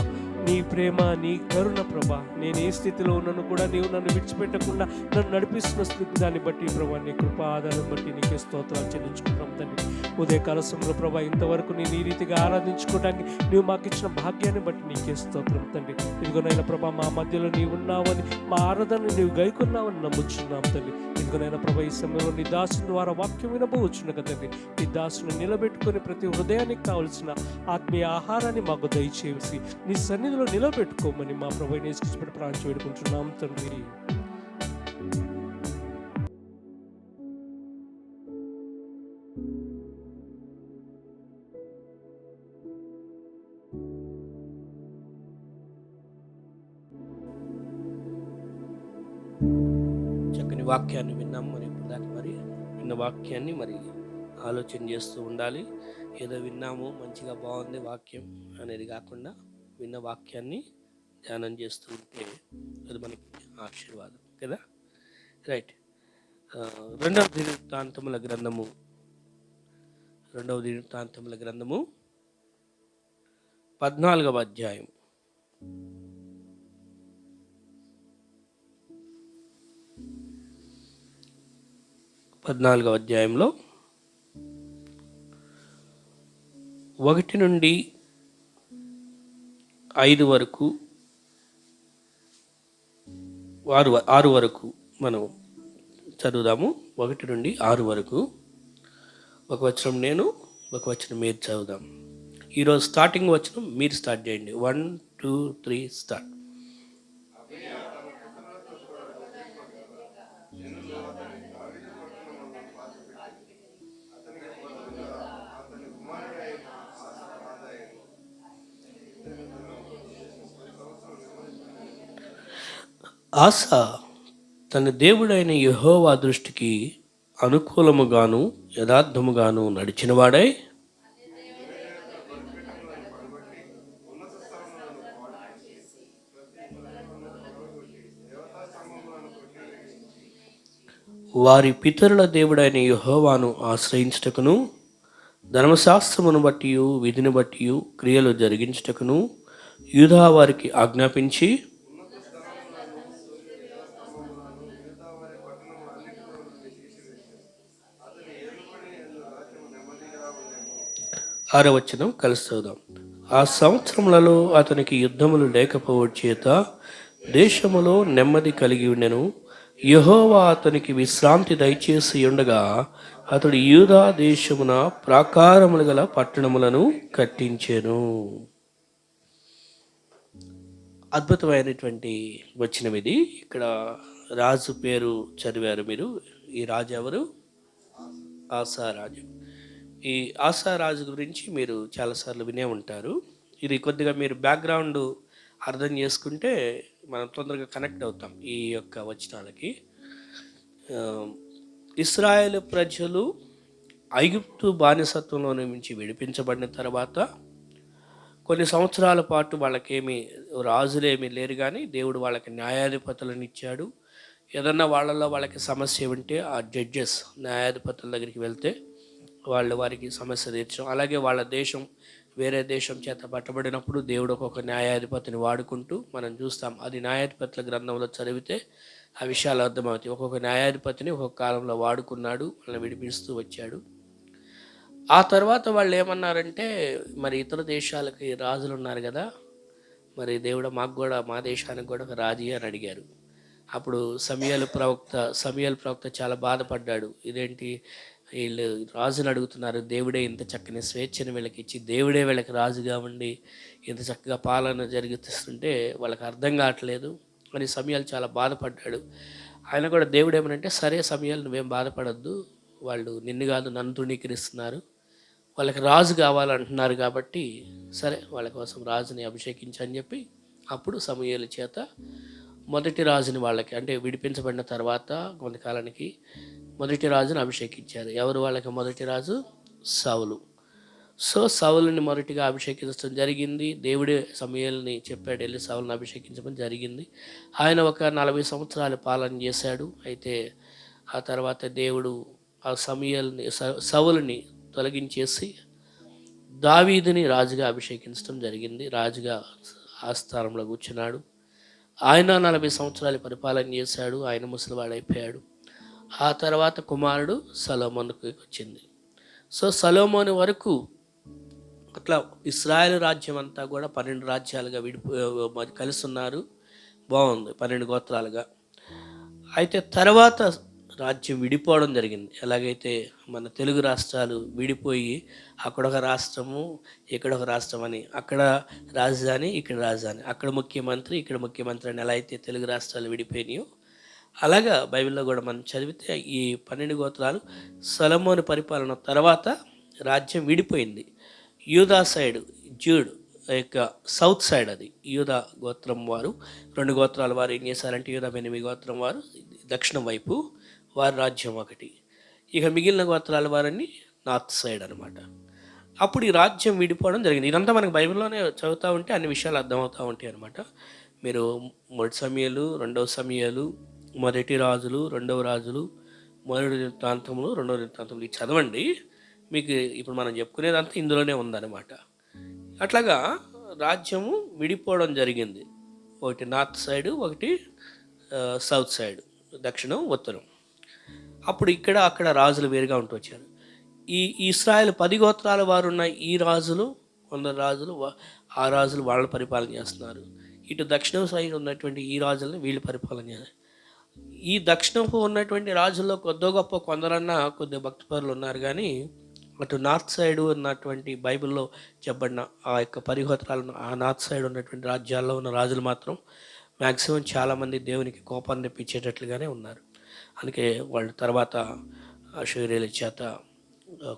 నీ ప్రేమ నీ కరుణ ప్రభా నేను ఏ స్థితిలో ఉన్నాను కూడా నీవు నన్ను విడిచిపెట్టకుండా నన్ను నడిపిస్తున్న స్థితి దాన్ని బట్టి ప్రభా నీ కృప ఆధారం బట్టి నీకే స్తోత్రాలు చెల్లించుకుంటాం తండ్రి ఉదయకాల సమయంలో ప్రభా ఇంతవరకు నేను ఈ రీతిగా ఆరాధించుకోవడానికి నీవు మాకు ఇచ్చిన భాగ్యాన్ని బట్టి నీకే స్తోత్రం తండ్రి ఇదిగోనైనా ప్రభా మా మధ్యలో నీవు ఉన్నావని మా ఆరాధనని నీవు గైకున్నావని నమ్ముచున్నాం తండ్రి ఇదిగోనైనా ప్రభా ఈ సమయంలో నీ దాసుని ద్వారా వాక్యం వినబోచున్న తండ్రి నీ దాసుని నిలబెట్టుకుని ప్రతి హృదయానికి కావలసిన ఆత్మీయ ఆహారాన్ని మాకు దయచేసి నీ సన్నిధిలో నిలబెట్టుకోమని మా ప్రభువైన యేసుక్రీస్తు ప్రార్థన వేడుకుంటున్నాం తండ్రి. చక్కని వాక్యాన్ని విన్నాం మరి ఇప్పుడు దాకా మరి విన్న వాక్యాన్ని మరి ఆలోచన చేస్తూ ఉండాలి. ఏదో విన్నాము మంచిగా బాగుంది వాక్యం అనేది కాకుండా విన్న వాక్యాన్ని ధ్యానం చేస్తూ ఉంటే అది మనకి ఆశీర్వాదం కదా. రైట్. రెండవ దినవృత్తాంతముల గ్రంథము 14వ అధ్యాయం 14వ అధ్యాయంలో 1 నుండి 5 వరకు 6 వరకు మనం చదువుదాము. 1 నుండి 6 వరకు ఒక వచనం నేను, ఒక వచనం మీరు చదువుదాం. ఈరోజు స్టార్టింగ్ వచనం మీరు స్టార్ట్ చేయండి. 1 2 3 స్టార్ట్. ఆసా తన దేవుడైన యెహోవా దృష్టికి అనుకూలముగాను యథార్థముగాను నడిచినవాడై వారి పితరుల దేవుడైన యెహోవాను ఆశ్రయించుటకును ధర్మశాస్త్రమును బట్టి విధిని బట్టి క్రియలు జరిగించుటకును యూదా వారికి ఆజ్ఞాపించి 6వ వచనం కలిసి చదువుదాం. ఆ సంవత్సరములలో అతనికి యుద్ధములు లేకపోవడం చేత దేశములో నెమ్మది కలిగి ఉండెను. యెహోవా అతనికి విశ్రాంతి దయచేసి ఉండగా అతడు యూదా దేశమున ప్రాకారములు గల పట్టణములను కట్టించెను. అద్భుతమైనటువంటి వచనం ఇది. ఇక్కడ రాజు పేరు చదివారు మీరు. ఈ రాజు ఎవరు? ఆసారాజు. ఈ ఆసారాజు గురించి మీరు చాలాసార్లు వినే ఉంటారు. ఇది కొద్దిగా మీరు బ్యాక్గ్రౌండ్ అర్థం చేసుకుంటే మనం తొందరగా కనెక్ట్ అవుతాం ఈ యొక్క వచనాలకి. ఇశ్రాయేలు ప్రజలు ఐగుప్తు బానిసత్వంలో నుంచి విడిపించబడిన తర్వాత కొన్ని సంవత్సరాల పాటు వాళ్ళకేమి రాజులేమీ లేరు, కానీ దేవుడు వాళ్ళకి న్యాయాధిపతులను ఇచ్చాడు. ఏదన్నా వాళ్ళకి సమస్య ఉంటే ఆ జడ్జెస్ న్యాయాధిపతుల దగ్గరికి వెళ్తే వాళ్ళు వారికి సమస్య తీర్చడం. అలాగే వాళ్ళ దేశం వేరే దేశం చేత పట్టబడినప్పుడు దేవుడు ఒక్కొక్క న్యాయాధిపతిని వాడుకుంటూ మనం చూస్తాం. అది న్యాయాధిపతుల గ్రంథంలో చదివితే ఆ విషయాలు అర్థమవుతాయి. ఒక్కొక్క న్యాయాధిపతిని ఒక్కొక్క కాలంలో వాడుకున్నాడు, వాళ్ళని విడిపిస్తూ వచ్చాడు. ఆ తర్వాత వాళ్ళు ఏమన్నారంటే, మరి ఇతర దేశాలకి రాజులు ఉన్నారు కదా, మరి దేవుడు మాకు కూడా మా దేశానికి కూడా ఒక రాజు అని అడిగారు. అప్పుడు సమూయేలు ప్రవక్త చాలా బాధపడ్డాడు. ఇదేంటి వీళ్ళు రాజుని అడుగుతున్నారు, దేవుడే ఇంత చక్కని స్వేచ్ఛను వీళ్ళకి ఇచ్చి దేవుడే వీళ్ళకి రాజుగా ఉండి ఇంత చక్కగా పాలన జరిగిస్తుంటే వాళ్ళకి అర్థం కావట్లేదు అని సమూయేలు చాలా బాధపడ్డాడు. ఆయన కూడా దేవుడు ఏమనంటే, సరే సమూయేలు నువ్వేం బాధపడద్దు, వాళ్ళు నిన్ను కాదు నన్ను తృణీకరిస్తున్నారు, వాళ్ళకి రాజు కావాలంటున్నారు కాబట్టి సరే వాళ్ళ కోసం రాజుని అభిషేకించని చెప్పి అప్పుడు సమూయేలు చేత మొదటి రాజుని వాళ్ళకి, అంటే విడిపించబడిన తర్వాత కొంతకాలానికి మొదటి రాజుని అభిషేకించారు. ఎవరు వాళ్ళకి మొదటి రాజు? సౌలు. సో సౌలుని మొదటిగా అభిషేకించడం జరిగింది. దేవుడే సమూయేలుని చెప్పాడు, వెళ్ళి సౌలుని అభిషేకించడం జరిగింది. ఆయన ఒక 40 సంవత్సరాలు పాలన చేశాడు. అయితే ఆ తర్వాత దేవుడు ఆ సౌలుని తొలగించేసి దావీదుని రాజుగా అభిషేకించడం జరిగింది. రాజుగా ఆస్థానంలో కూర్చున్నాడు. ఆయన 40 సంవత్సరాలు పరిపాలన చేశాడు. ఆయన ముసలివాడైపోయాడు. ఆ తర్వాత కుమారుడు సొలొమోనుకి వచ్చింది. సో సొలొమోను వరకు అట్లా ఇశ్రాయేలు రాజ్యం అంతా కూడా 12 రాజ్యాలుగా కలిసి ఉన్నారు. బాగుంది, 12 గోత్రాలుగా. అయితే తర్వాత రాజ్యం విడిపోవడం జరిగింది. ఎలాగైతే మన తెలుగు రాష్ట్రాలు విడిపోయి అక్కడొక రాష్ట్రము ఇక్కడొక రాష్ట్రం అని, అక్కడ రాజధాని ఇక్కడ రాజధాని, అక్కడ ముఖ్యమంత్రి ఇక్కడ ముఖ్యమంత్రి అని ఎలా అయితే తెలుగు రాష్ట్రాలు విడిపోయినాయో, అలాగా బైబిల్లో కూడా మనం చదివితే ఈ 12 గోత్రాలు సొలొమోను పరిపాలన తర్వాత రాజ్యం విడిపోయింది. యూదా సైడ్, జూడ్ యొక్క సౌత్ సైడ్, అది యూదా గోత్రం వారు, 2 గోత్రాల వారు ఏం చేశారంటే యూదా బెన్యామీను గోత్రం వారు దక్షిణం వైపు వారి రాజ్యం ఒకటి, ఇక మిగిలిన గోత్రాల వారని నార్త్ సైడ్ అనమాట. అప్పుడు ఈ రాజ్యం విడిపోవడం జరిగింది. ఇదంతా మనకు బైబిల్లోనే చదువుతూ ఉంటే అన్ని విషయాలు అర్థమవుతూ ఉంటాయి అనమాట. మీరు మొదటి సమూయేలు, 2వ సమూయేలు, మొదటి రాజులు, 2వ రాజులు, మొదటి వృత్తాంతములు, 2వ వృత్తాంతములు ఇది చదవండి. మీకు ఇప్పుడు మనం చెప్పుకునేదంతా ఇందులోనే ఉందన్నమాట. అట్లాగా రాజ్యము విడిపోవడం జరిగింది. ఒకటి నార్త్ సైడ్, ఒకటి సౌత్ సైడ్, దక్షిణం ఉత్తరం. అప్పుడు ఇక్కడ అక్కడ రాజులు వేరుగా ఉంటూ వచ్చారు. ఈ ఇశ్రాయేలు 10 గోత్రాల వారు ఉన్న ఈ రాజులు, కొందరు రాజులు ఆ రాజులు వాళ్ళ పరిపాలన చేస్తున్నారు. ఇటు దక్షిణం సైడ్ ఉన్నటువంటి ఈ రాజులను వీళ్ళు పరిపాలన చేస్తారు. ఈ దక్షిణంపు ఉన్నటువంటి రాజుల్లో కొద్దో గొప్ప కొందరన్నా కొద్దిగా భక్తిపరులు ఉన్నారు, కానీ అటు నార్త్ సైడ్ ఉన్నటువంటి బైబిల్లో చెప్పబడిన ఆ యొక్క 10 గోత్రాలను ఆ నార్త్ సైడ్ ఉన్నటువంటి రాజ్యాల్లో ఉన్న రాజులు మాత్రం మ్యాక్సిమం చాలామంది దేవునికి కోపాన్ని తెప్పించేటట్లుగానే ఉన్నారు. అందుకే వాళ్ళు తర్వాత అష్షూరీయుల చేత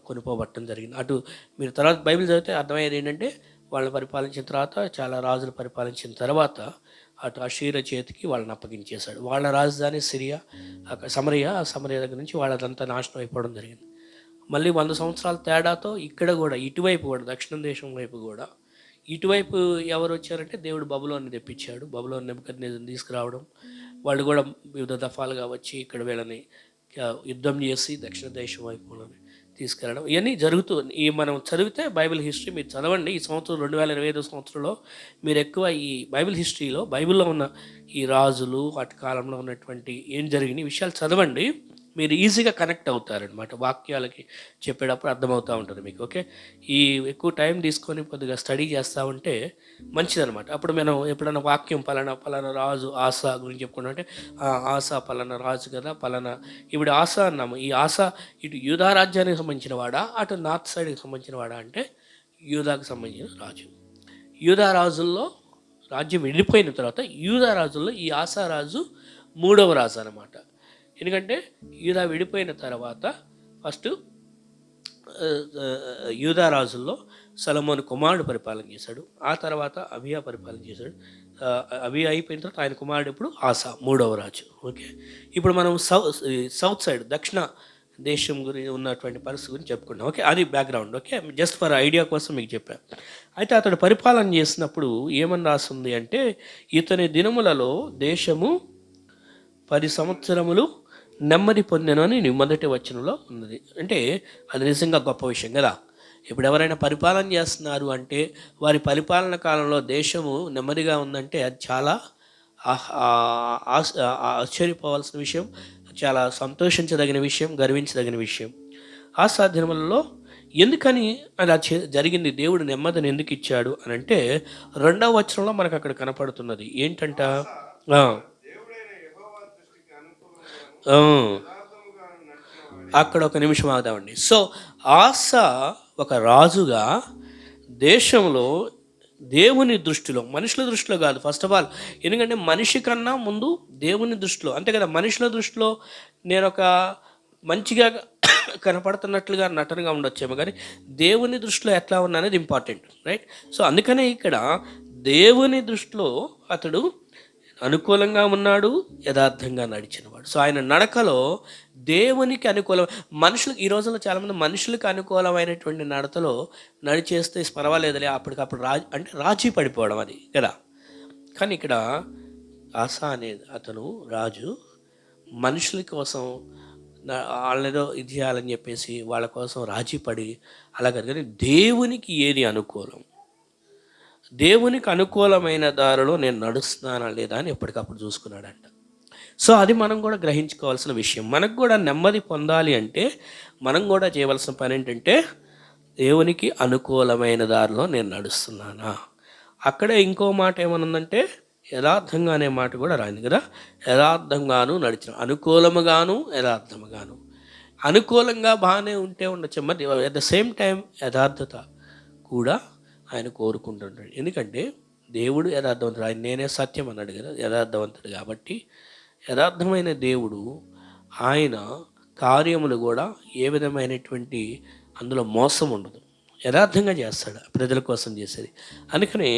కొనుక్కోబట్టడం జరిగింది. అటు మీరు తర్వాత బైబిల్ చదివితే అర్థమయ్యేది ఏంటంటే, వాళ్ళని పరిపాలించిన తర్వాత, చాలా రాజులు పరిపాలించిన తర్వాత అటు అష్షూరు చేతికి వాళ్ళని అప్పగించేశాడు. వాళ్ళ రాజధాని సిరియా, సమరయ దగ్గర నుంచి వాళ్ళదంతా నాశనం అయిపోవడం జరిగింది. మళ్ళీ 100 సంవత్సరాల తేడాతో ఇక్కడ కూడా ఇటువైపు కూడా దక్షిణ దేశం వైపు కూడా ఇటువైపు ఎవరు వచ్చారంటే దేవుడు బబులోన్ని తెప్పించాడు. బబులోని నెబుకద్నెజరుని తీసుకురావడం, వాళ్ళు కూడా వివిధ దఫాలుగా వచ్చి ఇక్కడ వీళ్ళని యుద్ధం చేసి దక్షిణ దేశం వైపు తీసుకెళ్ళడం, ఇవన్నీ జరుగుతూ ఈ మనం చదివితే బైబిల్ హిస్టరీ మీరు చదవండి. ఈ సంవత్సరం 2025 సంవత్సరంలో మీరు ఎక్కువ ఈ బైబిల్ హిస్టరీలో బైబిల్లో ఉన్న ఈ రాజులు అటు కాలంలో ఉన్నటువంటి ఏం జరిగిన విషయాలు చదవండి. మీరు ఈజీగా కనెక్ట్ అవుతారనమాట. వాక్యాలకి చెప్పేటప్పుడు అర్థమవుతూ ఉంటుంది మీకు. ఓకే, ఈ ఎక్కువ టైం తీసుకొని కొద్దిగా స్టడీ చేస్తూ ఉంటే మంచిదనమాట. అప్పుడు మనం ఎప్పుడైనా వాక్యం పలానా రాజు ఆసా గురించి చెప్పుకుంటే ఆసా పలానా రాజు కదా, పలానా ఇప్పుడు ఆసా అన్నాము. ఈ ఆసా ఇటు యూదా రాజ్యానికి సంబంధించిన వాడా, అటు నార్త్ సైడ్కి సంబంధించిన వాడా అంటే యూదాకు సంబంధించిన రాజు. యూదా రాజుల్లో రాజ్యం విడిపోయిన తర్వాత యూదా రాజుల్లో ఈ ఆసా రాజు మూడవ రాజు అనమాట. ఎందుకంటే యూదా విడిపోయిన తర్వాత ఫస్ట్ యూదా రాజుల్లో సొలొమోను కుమారుడు పరిపాలన చేశాడు. ఆ తర్వాత అబియా పరిపాలన చేశాడు. అబియా అయిపోయిన తర్వాత ఆయన కుమారుడు ఇప్పుడు ఆసా మూడవ రాజు. ఓకే, ఇప్పుడు మనం సౌత్ సైడ్ దక్షిణ దేశం గురించి ఉన్నటువంటి పరిస్థితి గురించి చెప్పుకున్నాం. ఓకే, అది background. Okay, just for idea కోసం మీకు చెప్పాను. అయితే అతడు పరిపాలన చేసినప్పుడు ఏమని రాస్తుంది అంటే, ఇతని దినములలో దేశము 10 సంవత్సరములు నెమ్మది పొందెను అని మొదటి వచనంలో ఉన్నది. అంటే అది నిజంగా గొప్ప విషయం కదా. ఇప్పుడు ఎవరైనా పరిపాలన చేస్తున్నారు అంటే వారి పరిపాలన కాలంలో దేశము నెమ్మదిగా ఉందంటే అది చాలా ఆశ్చర్యపోవాల్సిన విషయం, చాలా సంతోషించదగిన విషయం, గర్వించదగిన విషయం. దినములలో ఎందుకని అలా జరిగింది, దేవుడు నెమ్మదిని ఎందుకు ఇచ్చాడు అని అంటే 2వ వచనంలో మనకు అక్కడ కనపడుతున్నది ఏంటంట. అక్కడ ఒక నిమిషం ఆగుదామండి. సో ఆసా ఒక రాజుగా దేశంలో దేవుని దృష్టిలో, మనుషుల దృష్టిలో కాదు ఫస్ట్ ఆఫ్ ఆల్, ఎందుకంటే మనిషి కన్నా ముందు దేవుని దృష్టిలో, అంతే కదా. మనుషుల దృష్టిలో నేను ఒక మంచిగా కనపడుతున్నట్లుగా నటనగా ఉండొచ్చేమో, కానీ దేవుని దృష్టిలో ఎట్లా ఉన్నా అనేది ఇంపార్టెంట్, రైట్. సో అందుకనే ఇక్కడ దేవుని దృష్టిలో అతడు అనుకూలంగా ఉన్నాడు, యథార్థంగా నడిచినవాడు. సో ఆయన నడకలో దేవునికి అనుకూలం. మనుషులకు ఈ రోజుల్లో చాలామంది మనుషులకు అనుకూలమైనటువంటి నడతలో నడిచేస్తే పర్వాలేదులే, అప్పటికప్పుడు రాజీ పడిపోవడం అది కదా. కానీ ఇక్కడ ఆసా అనేది అతను రాజు మనుషుల కోసం వాళ్ళేదో ఇది చేయాలని చెప్పేసి వాళ్ళ కోసం రాజీ పడి అలాగే, కానీ దేవునికి ఏది అనుకూలం, దేవునికి అనుకూలమైన దారిలో నేను నడుస్తున్నానా లేదా అని ఎప్పటికప్పుడు చూసుకున్నాడంట. సో అది మనం కూడా గ్రహించుకోవాల్సిన విషయం. మనకు కూడా నెమ్మది పొందాలి అంటే మనం కూడా చేయవలసిన పని ఏంటంటే దేవునికి అనుకూలమైన దారిలో నేను నడుస్తున్నానా. అక్కడే ఇంకో మాట ఏమనుందంటే యథార్థంగా అనే మాట కూడా రాయింది కదా. యథార్థంగాను నడిచిన, అనుకూలముగాను యథార్థముగాను. అనుకూలంగా బాగానే ఉంటే ఉండొచ్చు, మరి అట్ ద సేమ్ టైం యథార్థత కూడా ఆయన కోరుకుంటుంటాడు. ఎందుకంటే దేవుడు యథార్థవంతుడు, ఆయన నేనే సత్యం అన్నాడు కదా, యథార్థవంతుడు. కాబట్టి యథార్థమైన దేవుడు ఆయన కార్యములు కూడా ఏ విధమైనటువంటి అందులో మోసం ఉండదు, యథార్థంగా చేస్తాడు, ప్రజల కోసం చేసేది. అందుకనే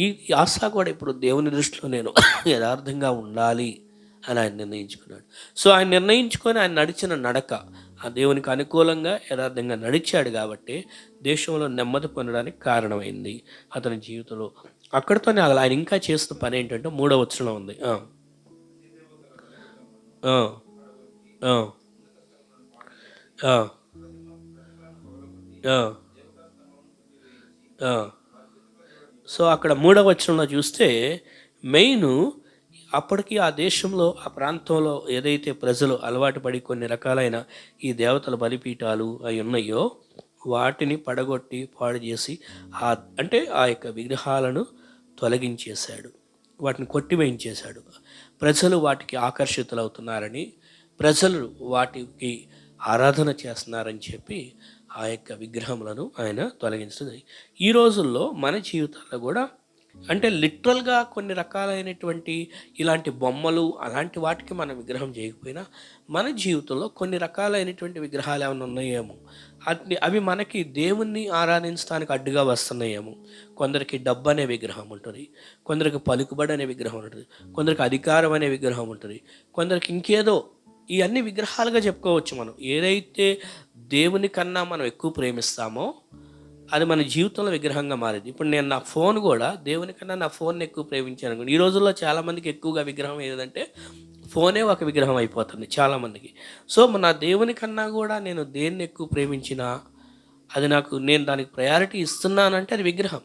ఈ ఆశ కూడా ఇప్పుడు దేవుని దృష్టిలో నేను యథార్థంగా ఉండాలి అని ఆయన నిర్ణయించుకున్నాడు. సో ఆయన నిర్ణయించుకొని ఆయన నడిచిన నడక ఆ దేవునికి అనుకూలంగా యథార్థంగా నడిచాడు కాబట్టి దేశంలో నెమ్మది పొందడానికి కారణమైంది అతని జీవితంలో. అక్కడితోనే ఆయన ఇంకా చేస్తున్న పని ఏంటంటే 3వ వచనంలో ఉంది. సో అక్కడ 3వ వచనంలో చూస్తే మెయిన్ అప్పటికి ఆ దేశంలో ఆ ప్రాంతంలో ఏదైతే ప్రజలు అలవాటు పడి కొన్ని రకాలైన ఈ దేవతల బలిపీఠాలు అవి ఉన్నాయో వాటిని పడగొట్టి పాడు చేసి అంటే ఆ యొక్క విగ్రహాలను తొలగించేశాడు, వాటిని కొట్టివేయించేశాడు. ప్రజలు వాటికి ఆకర్షితులవుతున్నారని, ప్రజలు వాటికి ఆరాధన చేస్తున్నారని చెప్పి ఆ యొక్క విగ్రహములను ఆయన తొలగించుతుంది. ఈ రోజుల్లో మన జీవితాల్లో కూడా అంటే లిటరల్గా కొన్ని రకాలైనటువంటి ఇలాంటి బొమ్మలు అలాంటి వాటికి మనం విగ్రహం చేయకపోయినా మన జీవితంలో కొన్ని రకాలైనటువంటి విగ్రహాలు ఏమైనా ఉన్నాయేమో, అవి మనకి దేవుణ్ణి ఆరాధించడానికి అడ్డుగా వస్తున్నాయేమో. కొందరికి డబ్బు అనే విగ్రహం ఉంటుంది, కొందరికి పలుకుబడి అనే విగ్రహం ఉంటుంది, కొందరికి అధికారం అనే విగ్రహం ఉంటుంది, కొందరికి ఇంకేదో. ఈ అన్ని విగ్రహాలుగా చెప్పుకోవచ్చు మనం. ఏదైతే దేవుని కన్నా మనం ఎక్కువ ప్రేమిస్తామో అది మన జీవితంలో విగ్రహంగా మారింది. ఇప్పుడు నేను నా ఫోన్ కూడా దేవుని కన్నా నా ఫోన్ని ఎక్కువ ప్రేమించాను అనుకోండి. ఈ రోజుల్లో చాలామందికి ఎక్కువగా విగ్రహం ఏదంటే ఫోనే ఒక విగ్రహం అయిపోతుంది చాలామందికి. సో నా దేవుని కన్నా కూడా నేను దేన్ని ఎక్కువ ప్రేమించినా అది నేను దానికి ప్రయారిటీ ఇస్తున్నానంటే అది విగ్రహం.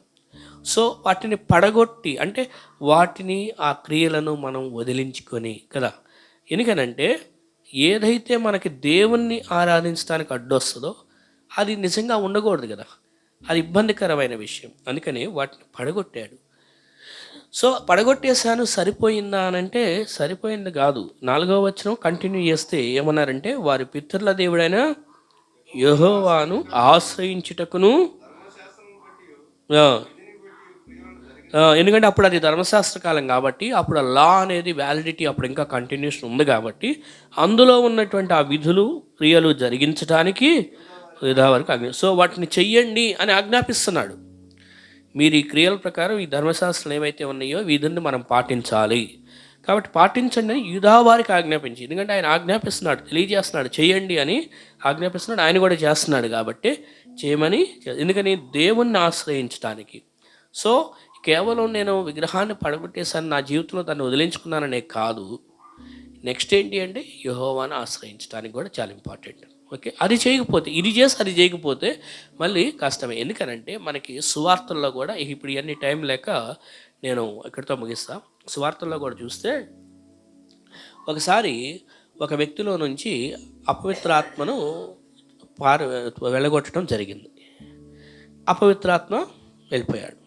సో వాటిని పడగొట్టి అంటే వాటిని ఆ క్రియలను మనం వదిలించుకొని కదా. ఎందుకనంటే ఏదైతే మనకి దేవుణ్ణి ఆరాధించడానికి అడ్డొస్తుందో అది నిజంగా ఉండకూడదు కదా, అది ఇబ్బందికరమైన విషయం. అందుకని వాటిని పడగొట్టాడు. సో పడగొట్టేశాను సరిపోయిందా అని అంటే సరిపోయింది కాదు. 4వ వచనం కంటిన్యూ చేస్తే ఏమన్నారంటే, వారి పితరుల దేవుడైన యెహోవాను ఆశ్రయించుటకును. ఆ, ఎందుకంటే అప్పుడు అది ధర్మశాస్త్ర కాలం కాబట్టి, అప్పుడు ఆ లా అనేది వ్యాలిడిటీ అప్పుడు ఇంకా కంటిన్యూషన్ ఉంది కాబట్టి, అందులో ఉన్నటువంటి ఆ విధులు క్రియలు జరిగించడానికి వరకు ఆజ్ఞ. సో వాటిని చెయ్యండి అని ఆజ్ఞాపిస్తున్నాడు. మీరు ఈ క్రియల ప్రకారం ఈ ధర్మశాస్త్రాలు ఏవైతే ఉన్నాయో వీధుల్ని మనం పాటించాలి, కాబట్టి పాటించండి అని యూదా వారికి ఆజ్ఞాపించి. ఎందుకంటే ఆయన ఆజ్ఞాపిస్తున్నాడు, తెలియజేస్తున్నాడు, చేయండి అని ఆజ్ఞాపిస్తున్నాడు. ఆయన కూడా చేస్తున్నాడు కాబట్టి చేయమని. ఎందుకని? దేవుణ్ణి ఆశ్రయించడానికి. సో కేవలం నేను విగ్రహాన్ని పడగొట్టేసాను, నా జీవితంలో దాన్ని వదిలించుకున్నాననే కాదు, నెక్స్ట్ ఏంటి అంటే యెహోవాను ఆశ్రయించడానికి కూడా చాలా ఇంపార్టెంట్. ఓకే, అది చేయకపోతే ఇది చేసి అది చేయకపోతే మళ్ళీ కష్టమే. ఎందుకనంటే మనకి సువార్తల్లో కూడా, ఇప్పుడు ఇవన్నీ టైం లేక నేను ఇక్కడితో ముగిస్తా. సువార్తల్లో కూడా చూస్తే ఒకసారి ఒక వ్యక్తిలో నుంచి అపవిత్రాత్మను వెళ్ళగొట్టడం జరిగింది. అపవిత్రాత్మ పోయాడు,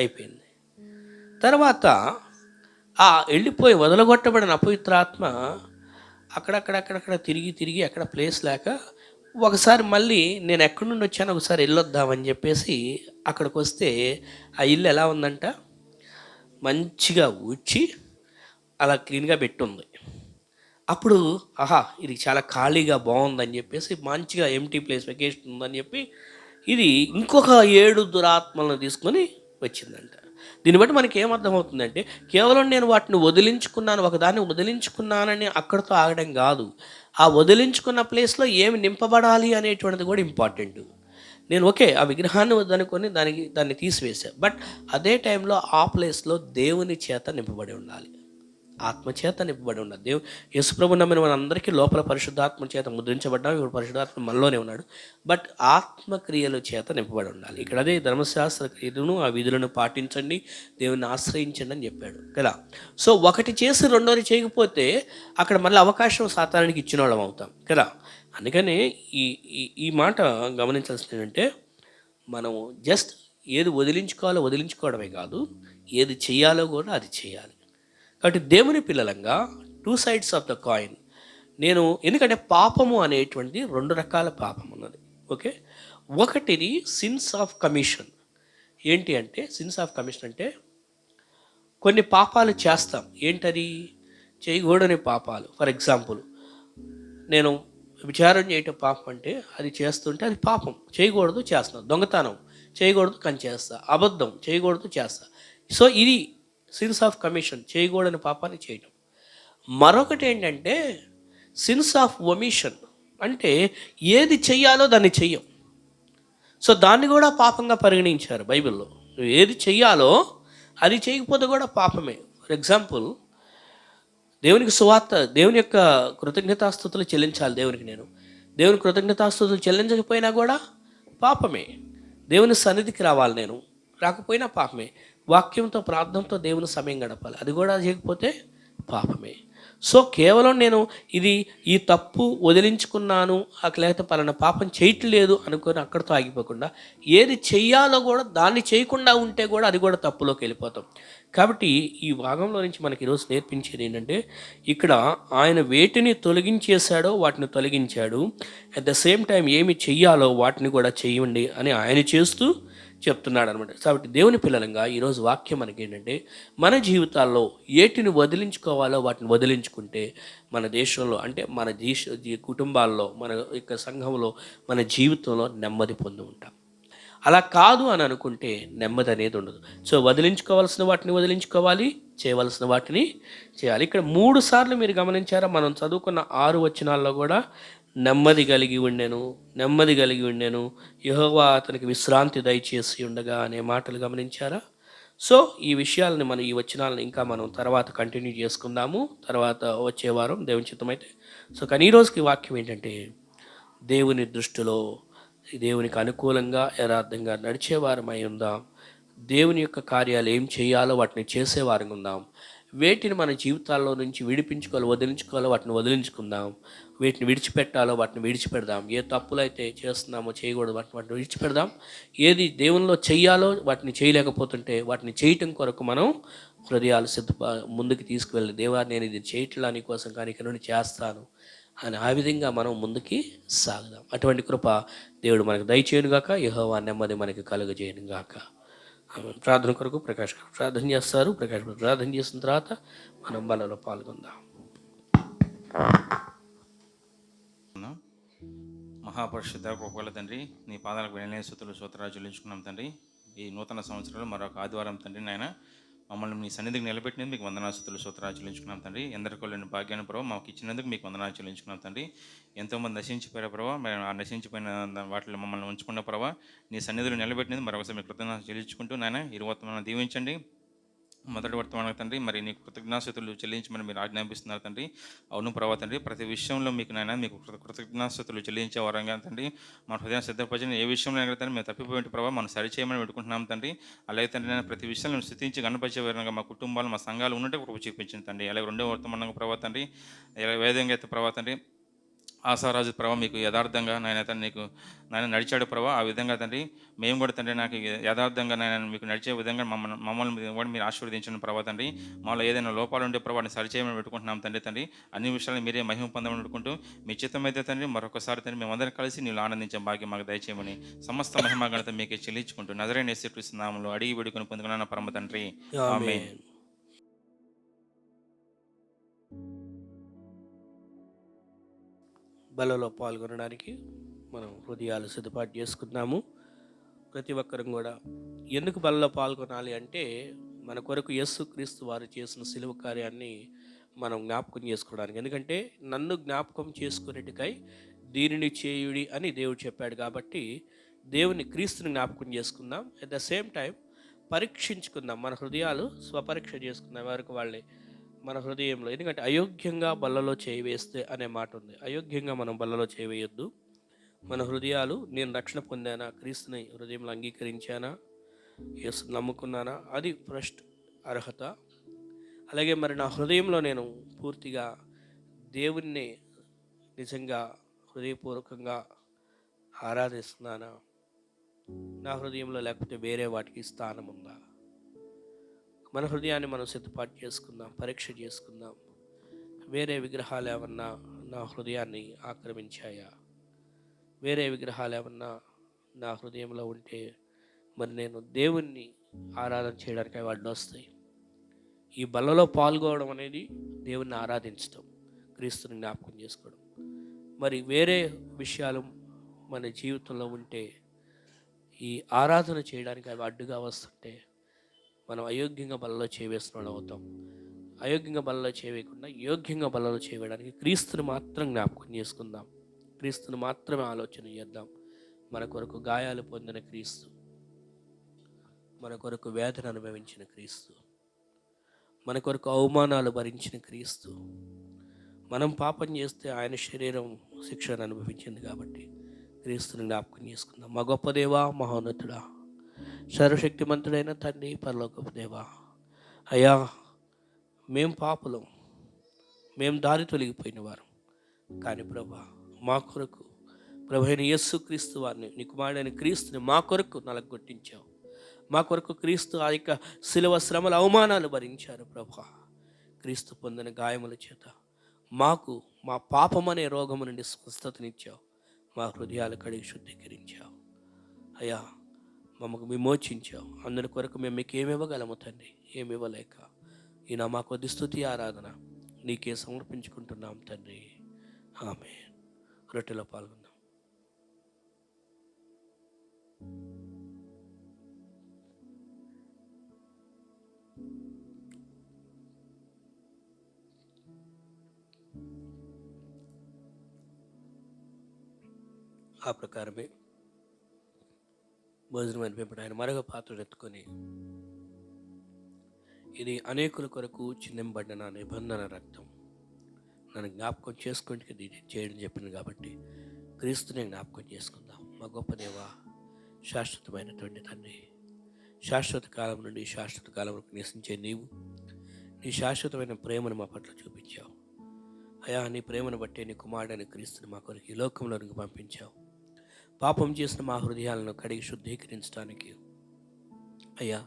అయిపోయింది. తర్వాత ఆ వెళ్ళిపోయి వదలగొట్టబడిన అపవిత్రాత్మ అక్కడక్కడక్కడక్కడ తిరిగి ఎక్కడ ప్లేస్ లేక ఒకసారి మళ్ళీ నేను ఎక్కడి నుండి వచ్చాను ఒకసారి వెళ్ళొద్దామని చెప్పేసి అక్కడికి వస్తే ఆ ఇల్లు ఎలా ఉందంట, మంచిగా ఊడ్చి అలా క్లీన్గా పెట్టుంది. అప్పుడు ఆహా ఇది చాలా ఖాళీగా బాగుందని చెప్పేసి, మంచిగా ఎంటీ ప్లేస్ వెకేషన్ ఉందని చెప్పి ఇది ఇంకొక 7 దురాత్మలను తీసుకొని వచ్చిందంట. దీన్ని బట్టి మనకి ఏమర్థమవుతుందంటే, కేవలం నేను వాటిని వదిలించుకున్నాను, ఒకదాన్ని వదిలించుకున్నానని అక్కడితో ఆగడం కాదు, ఆ వదిలించుకున్న ప్లేస్లో ఏమి నింపబడాలి అనేటువంటిది కూడా ఇంపార్టెంట్. నేను ఓకే ఆ విగ్రహాన్ని వద్దనుకొని దాన్ని తీసివేశా, బట్ అదే టైంలో ఆ ప్లేస్లో దేవుని చేత నింపబడి ఉండాలి, ఆత్మచేత నింపబడి ఉండాలి. యేసుప్రభు నమ్మిన మనందరికీ లోపల పరిశుద్ధాత్మ చేత ముద్రించబడ్డాం. ఇప్పుడు పరిశుద్ధాత్మ మనలోనే ఉన్నాడు, బట్ ఆత్మక్రియల చేత నింపబడి ఉండాలి. ఇక్కడ అదే ధర్మశాస్త్ర క్రియలను ఆ విధులను పాటించండి, దేవుని ఆశ్రయించండి అని చెప్పాడు కదా. సో ఒకటి చేసి రెండోది చేయకపోతే అక్కడ మళ్ళీ అవకాశం సాతానికి ఇచ్చిన వాళ్ళం అవుతాం కదా. అందుకనే ఈ మాట గమనించాల్సింది ఏంటంటే, మనం జస్ట్ ఏది వదిలించుకోవడమే కాదు, ఏది చేయాలో కూడా అది చేయాలి. కాబట్టి దేవుని పిల్లలంగా 2 sides ఆఫ్ ద కాయిన్. ఎందుకంటే పాపము అనేటువంటిది 2 రకాల పాపం ఉన్నది. ఓకే, ఒకటిది సిన్స్ ఆఫ్ కమిషన్. ఏంటి అంటే సిన్స్ ఆఫ్ కమిషన్ అంటే కొన్ని పాపాలు చేస్తాం, ఏంటది చేయకూడని పాపాలు. ఫర్ ఎగ్జాంపుల్, నేను విచారం చేయటం పాపం అంటే అది చేస్తుంటే అది పాపం, చేయకూడదు చేస్తాను. దొంగతనం చేయకూడదు కానీ చేస్తా, అబద్ధం చేయకూడదు చేస్తా. సో ఇది సిన్స్ ఆఫ్ కమిషన్, చేయకూడని పాపాన్ని చేయటం. మరొకటి ఏంటంటే సిన్స్ ఆఫ్ ఒమిషన్, అంటే ఏది చెయ్యాలో దాన్ని చెయ్యం. సో దాన్ని కూడా పాపంగా పరిగణించారు బైబిల్లో. నువ్వు ఏది చెయ్యాలో అది చేయకపోతే కూడా పాపమే. ఫర్ ఎగ్జాంపుల్, దేవునికి సువార్త, దేవుని యొక్క కృతజ్ఞతాస్తుతులు చెల్లించాలి దేవునికి. దేవుని కృతజ్ఞతాస్తుతులు చెల్లించకపోయినా కూడా పాపమే. దేవుని సన్నిధికి రావాలి, నేను రాకపోయినా పాపమే. వాక్యంతో ప్రార్థనతో దేవుని సమయం గడపాలి, అది కూడా చేయకపోతే పాపమే. సో కేవలం నేను ఈ తప్పు వదిలించుకున్నాను, లేకపోతే పలానా పాపం చేయట్లేదు అనుకొని అక్కడితో ఆగిపోకుండా ఏది చెయ్యాలో కూడా దాన్ని చేయకుండా ఉంటే కూడా అది కూడా తప్పులోకి వెళ్ళిపోతాం. కాబట్టి ఈ భాగంలో నుంచి మనకి ఈరోజు నేర్పించేది ఏంటంటే, ఇక్కడ ఆయన వేటిని తొలగించేశాడో వాటిని తొలగించాడు, అట్ ద సేమ్ టైం ఏమి చెయ్యాలో వాటిని కూడా చేయండి అని ఆయన చేస్తూ చెప్తున్నాడు అనమాట. కాబట్టి దేవుని పిల్లలంగా ఈరోజు వాక్యం మనకి ఏంటంటే, మన జీవితాల్లో ఏటిని వదిలించుకోవాలో వాటిని వదిలించుకుంటే మన దేశంలో, అంటే మన కుటుంబాల్లో, మన యొక్క సంఘంలో, మన జీవితంలో నెమ్మది పొంది ఉంటాం. అలా కాదు అని అనుకుంటే నెమ్మది అనేది ఉండదు. సో వదిలించుకోవాల్సిన వాటిని వదిలించుకోవాలి, చేయవలసిన వాటిని చేయాలి. ఇక్కడ 3 సార్లు మీరు గమనించారా, మనం చదువుకున్న 6 వచనాల్లో కూడా నెమ్మది కలిగి ఉండెను, యెహోవా అతనికి విశ్రాంతి దయచేసి ఉండగా అనే మాటలు గమనించారా. సో ఈ విషయాలని మనం, ఈ వచనాలను ఇంకా మనం తర్వాత కంటిన్యూ చేసుకుందాము, తర్వాత వచ్చే వారం దేవుని చిత్తమైతే. సో కానీ ఈరోజుకి వాక్యం ఏంటంటే, దేవుని దృష్టిలో దేవునికి అనుకూలంగా యథార్థంగా నడిచేవారమై ఉందాం. దేవుని యొక్క కార్యాలు ఏం చేయాలో వాటిని చేసేవారంగా ఉందాం. వేటిని మన జీవితాల్లో నుంచి విడిపించుకోవాలో వదిలించుకోవాలో వాటిని వదిలించుకుందాం, వీటిని విడిచిపెట్టాలో వాటిని విడిచిపెడదాం. ఏ తప్పులైతే చేస్తున్నామో చేయకూడదు వాటిని విడిచిపెడదాం. ఏది దేవునిలో చెయ్యాలో వాటిని చేయలేకపోతుంటే వాటిని చేయటం కొరకు మనం హృదయాలు ముందుకు తీసుకువెళ్ళి, దేవా నేను ఇది చేయట్లా నీ కోసం కానీ ఇక్కడ నుండి చేస్తాను అని ఆ విధంగా మనం ముందుకి సాగుదాం. అటువంటి కృప దేవుడు మనకు దయచేయను గాక, యెహోవా నెమ్మది మనకి కలుగజేయను గాక. ప్రార్థన కొరకు ప్రకాష్ గారు ప్రార్థన చేస్తారు. ప్రకాష్ గారు ప్రార్థన చేసిన తర్వాత మనం బలలో పాల్గొందాం. మహాపరిశుద్ధ కృపగల తండ్రి, నీ పాదాలకు వినలేని స్తుతులు స్తోత్రాలు చెల్లించుకున్నాం తండ్రి. ఈ నూతన సంవత్సరంలో మరొక ఆదివారం తండ్రి నాయన మమ్మల్ని మీ సన్నిధికి నిలబెట్టినందుకు మీకు వందనాలు స్తుతులు స్తోత్రాలు చెల్లించుకున్నాం తండ్రి. ఎందరికో లేని భాగ్యాన్ని ప్రభావ మాకు ఇచ్చినందుకు మీకు వందనాలు చెల్లించుకున్నాం తండ్రి. ఎంతోమంది నశించిపోయారు ప్రభావ, మేము ఆ నశించిపోయిన వాటిలో మమ్మల్ని ఉంచుకున్న ప్రభావ నీ సన్నిధిలో నిలబెట్టినందుకు మరొకసారి మీ కృతజ్ఞతలు చెల్లించుకుంటూ నాయన ఈ వర్తమానం దీవించండి. మొదటి వర్తమానం తండ్రి, మరి నీకు కృతజ్ఞాస్తుతులు చెల్లించమని మీరు ఆజ్ఞాపిస్తున్నారు తండ్రి. అవును ప్రభావ తండ్రి, ప్రతి విషయంలో మీకు నాయన మీకు కృతజ్ఞాస్తుతులు చెల్లించే వారంగా తండ్రి మన హృదయం సిద్ధపరిచిన ఏ విషయంలో అయినా తండ్రి మేము తప్పిపోయిన ప్రభావ మనం సరిచేయమని పెట్టుకుంటున్నాం తండ్రి. అలాగే తండ్రి నేను ప్రతి విషయంలో స్థితించి కనపరిచే విధంగా మా కుటుంబాలు మా సంఘాలు ఉన్నట్టు కృప చూపించింది తండ్రి. అలాగే రెండో వర్తమానం ప్రభావ తండ్రి, వేదంగా అయితే ప్రభావ తండ్రి ఆశారాజు ప్రభావ మీకు యథార్థంగా నాయన నీకు నాయన నడిచాడు ప్రభావ. ఆ విధంగా తండ్రి మేము కూడా తండ్రి నాకు యథార్థంగా నాయన మీకు నడిచే విధంగా మమ్మల్ని కూడా మీరు ఆశీర్వదించిన ప్రభావ తండ్రి. మాలో ఏదైనా లోపాలు ఉండే ప్రభావాన్ని సరిచేయమని పెట్టుకుంటున్నాం తండ్రి. అన్ని విషయాలు మీరే మహిమ పొందమని పెట్టుకుంటూ మీ చిత్తం అయితే తండ్రి మరొకసారి తండ్రి మేమందరం కలిసి నీళ్ళు ఆనందించే భాగ్యం మాకు దయచేయమని సమస్త మహిమ ఘనత మీకే చెల్లించుకుంటూ నజరేయుని యేసుక్రీస్తు నామములో అడిగి వేడుకొని పొందుకున్న పరమ తండ్రి, ఆమేన్. బలలో పాల్గొనడానికి మనం హృదయాలు సిద్ధపాటు చేసుకుందాము. ప్రతి ఒక్కరం కూడా ఎందుకు బలలో పాల్గొనాలి అంటే మన కొరకు యేసుక్రీస్తు వారు చేసిన సిలువ కార్యాన్ని మనం జ్ఞాపకం చేసుకోవడానికి. ఎందుకంటే నన్ను జ్ఞాపకం చేసుకునేటికై దీనిని చేయుడి అని దేవుడు చెప్పాడు. కాబట్టి దేవుని క్రీస్తుని జ్ఞాపకం చేసుకుందాం. అట్ ద సేమ్ టైం పరీక్షించుకుందాం, మన హృదయాలు స్వపరీక్ష చేసుకుందాం ఎవరికి వాళ్ళే మన హృదయంలో. ఎందుకంటే అయోగ్యంగా బల్లలో చేయి వేస్తే అనే మాట ఉంది. అయోగ్యంగా మనం బల్లలో చేయి వేయొద్దు. మన హృదయాలు, నేను రక్షణ పొందానా, క్రీస్తుని హృదయంలో అంగీకరించానా, యేసు నమ్ముకున్నానా, అది ఫస్ట్ అర్హత. అలాగే మరి నా హృదయంలో నేను పూర్తిగా దేవుణ్ణి నిజంగా హృదయపూర్వకంగా ఆరాధిస్తున్నానా, నా హృదయంలో లేకపోతే వేరే వాటికి స్థానం ఉందా? మన హృదయాన్ని మనం సిద్ధపాటు చేసుకుందాం, పరీక్ష చేసుకుందాం. వేరే విగ్రహాలు ఏమన్నా నా హృదయాన్ని ఆక్రమించాయా? వేరే విగ్రహాలు ఏమన్నా నా హృదయంలో ఉంటే మరి నేను దేవుణ్ణి ఆరాధన చేయడానికి వాటిని వస్తాయి. ఈ బలలో పాల్గొనడం అనేది దేవుణ్ణి ఆరాధించడం, క్రీస్తుని జ్ఞాపకం చేసుకోవడం. మరి వేరే విషయాలు మన జీవితంలో ఉంటే ఈ ఆరాధన చేయడానికి అవి అడ్డుగా వస్తుంటే మనం అయోగ్యంగా బలలో చేయవేసిన అవుతాం. అయోగ్యంగా బలలో చేయవేయకుండా యోగ్యంగా బలలో చేయడానికి క్రీస్తుని మాత్రం జ్ఞాపకం చేసుకుందాం. క్రీస్తుని మాత్రమే ఆలోచన చేద్దాం. మన కొరకు గాయాలు పొందిన క్రీస్తు, మన కొరకు వేదన అనుభవించిన క్రీస్తు, మన కొరకు అవమానాలు భరించిన క్రీస్తు, మనం పాపం చేస్తే ఆయన శరీరం శిక్షను అనుభవించింది. కాబట్టి క్రీస్తుని జ్ఞాపకం చేసుకుందాం. మా గొప్ప దేవా, మహోన్నతుడా, సర్వశక్తిమంతుడైన తండ్రి, పరలోకపు దేవా, అయ్యా మేం పాపులం, మేము దారి తొలగిపోయిన వారు. కానీ ప్రభా మా కొరకు ప్రభు అయిన యేసుక్రీస్తు వారిని, నీ కుమారుడైన క్రీస్తుని మా కొరకు నలగొట్టించావు. మా కొరకు క్రీస్తు ఆ యొక్క శిలువ శ్రమల అవమానాలు భరించారు. ప్రభా క్రీస్తు పొందిన గాయముల చేత మాకు మా పాపం అనే రోగము నుండి స్వస్థతనిచ్చావు. మా హృదయాలు కడిగి శుద్ధీకరించావు. అయ్యా మమ్మకు విమోచించావు. అందరి కొరకు మేము మీకు ఏమి ఇవ్వగలము తండ్రి? ఏమి ఇవ్వలేక ఈయన మా కొద్ది స్తుతి ఆరాధన నీకే సమర్పించుకుంటున్నాం తండ్రి. ఆమేన్. రొట్టెలో పాల్గొందాం. ఆ ప్రకారమే భోజనం అనిపింపడు ఆయన మరొక పాత్రను ఎత్తుకొని, ఇది అనేకుల కొరకు చిందింపబడిన నా నిబంధన రక్తం, నన్ను జ్ఞాపకం చేసుకుంటే దీన్ని చేయడం చెప్పింది. కాబట్టి క్రీస్తుని జ్ఞాపకం చేసుకుందాం. మా గొప్ప దేవ, శాశ్వతమైనటువంటి తండ్రి, శాశ్వత కాలం నుండి శాశ్వత కాలం వరకు నివసించే నీవు, నీ శాశ్వతమైన ప్రేమను మా పట్ల చూపించావు. అయా, నీ ప్రేమను బట్టి నీ కుమారుడైన క్రీస్తుని మా కొరకు ఈ లోకంలోనికి పంపించావు. పాపం చేసిన మా హృదయాలను కడిగి శుద్ధీకరించడానికి అయ్యా,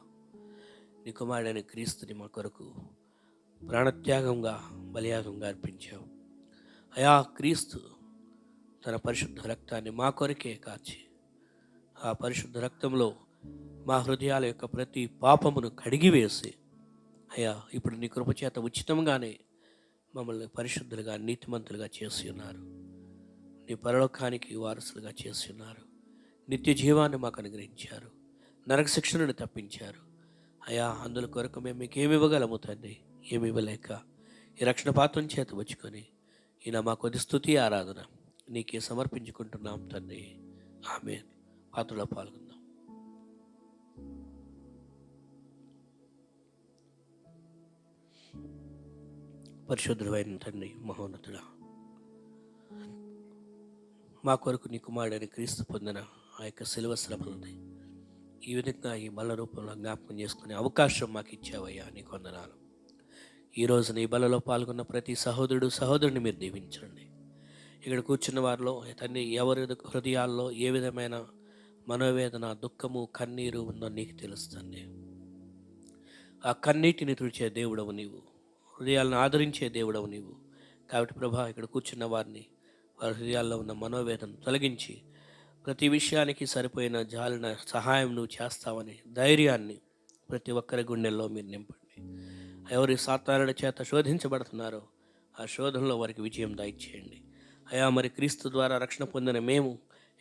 నీ కుమారుడైన క్రీస్తుని మా కొరకు ప్రాణత్యాగంగా బలియాగంగా అర్పించావు. అయా, క్రీస్తు తన పరిశుద్ధ రక్తాన్ని మా కొరకే కార్చి ఆ పరిశుద్ధ రక్తంలో మా హృదయాల యొక్క ప్రతి పాపమును కడిగివేసి అయ్యా, ఇప్పుడు నీ కృపచేత ఉచితంగానే మమ్మల్ని పరిశుద్ధులుగా నీతిమంతులుగా చేసి ఉన్నారు. నీ పరలోకానికి వారసులుగా చేసి ఉన్నారు. నిత్య జీవాన్ని మాకు అనుగ్రహించారు. నరక శిక్షణను తప్పించారు. అయా, అందుల కొరకు మేము మీకు ఏమి ఇవ్వగలము తండ్రి? ఏమి ఇవ్వలేక ఈ రక్షణ పాత్రం చేత వచ్చుకొని ఈయన మా కొద్ది స్తుతి ఆరాధన నీకే సమర్పించుకుంటున్నాం తండ్రి. ఆమేన్. పాత్రలో పాల్గొందాం. పరిశుద్ధుడైన తండ్రి, మహోన్నతుడా, మా కొరకు నీ కుమారుడైన క్రీస్తు పొందిన ఆ యొక్క శిలువ శ్రమలని ఈ విధంగా ఈ బల రూపంలో జ్ఞాపకం చేసుకునే అవకాశం మాకు ఇచ్చావయ్యా, నీకు వందనాలు. ఈరోజు నీ బలలో పాల్గొన్న ప్రతి సహోదరుడు సహోదరుని మీరు దీవించండి. ఇక్కడ కూర్చున్న వారిలో తండ్రి ఎవరి హృదయాల్లో ఏ విధమైన మనోవేదన, దుఃఖము, కన్నీరు ఉందో నీకు తెలుస్తుంది. ఆ కన్నీటిని తుడిచే దేవుడవు నీవు, హృదయాలను ఆదరించే దేవుడవు నీవు. కాబట్టి ప్రభా, ఇక్కడ కూర్చున్న వారిని వారి హృదయాల్లో ఉన్న మనోవేదన తొలగించి ప్రతి విషయానికి సరిపోయిన జాలిన సహాయం నువ్వు చేస్తావని ధైర్యాన్ని ప్రతి ఒక్కరి గుండెల్లో మీరు నింపండి. ఎవరి సాతానుడి చేత శోధించబడుతున్నారో ఆ శోధనలో వారికి విజయం దయచేయండి. అయా, మరి క్రీస్తు ద్వారా రక్షణ పొందిన మేము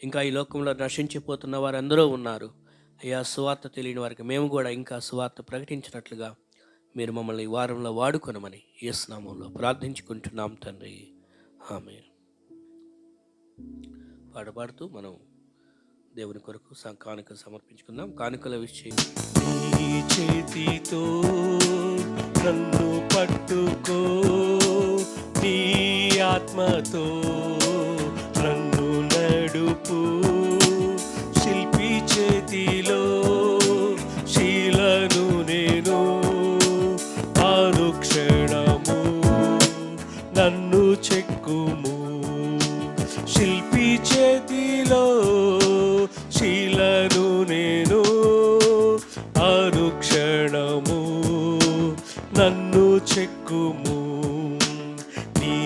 ఇంకా ఈ లోకంలో నశించిపోతున్న వారందరూ ఉన్నారు. అయ్యా, సువార్త తెలియని వారికి మేము కూడా ఇంకా సువార్త ప్రకటించినట్లుగా మీరు మమ్మల్ని ఈ వారంలో వాడుకొనమని యేసు నామములో ప్రార్థించుకుంటున్నాం తండ్రి. ఆమేన్. పాడుతూ మనం దేవుని కొరకు కానుకలు సమర్పించుకుందాం. కానుకల విషయం నీ చేతితో నన్ను పట్టుకో, నీ ఆత్మతో నన్ను నడుపు, శిల్పి చేతిలో శీలను నేను, అనుక్షణము నన్ను చెక్కుము, శిల్పి చేతిలో శీలను నేను, అనుక్షణము నన్ను చెక్కుము, నీ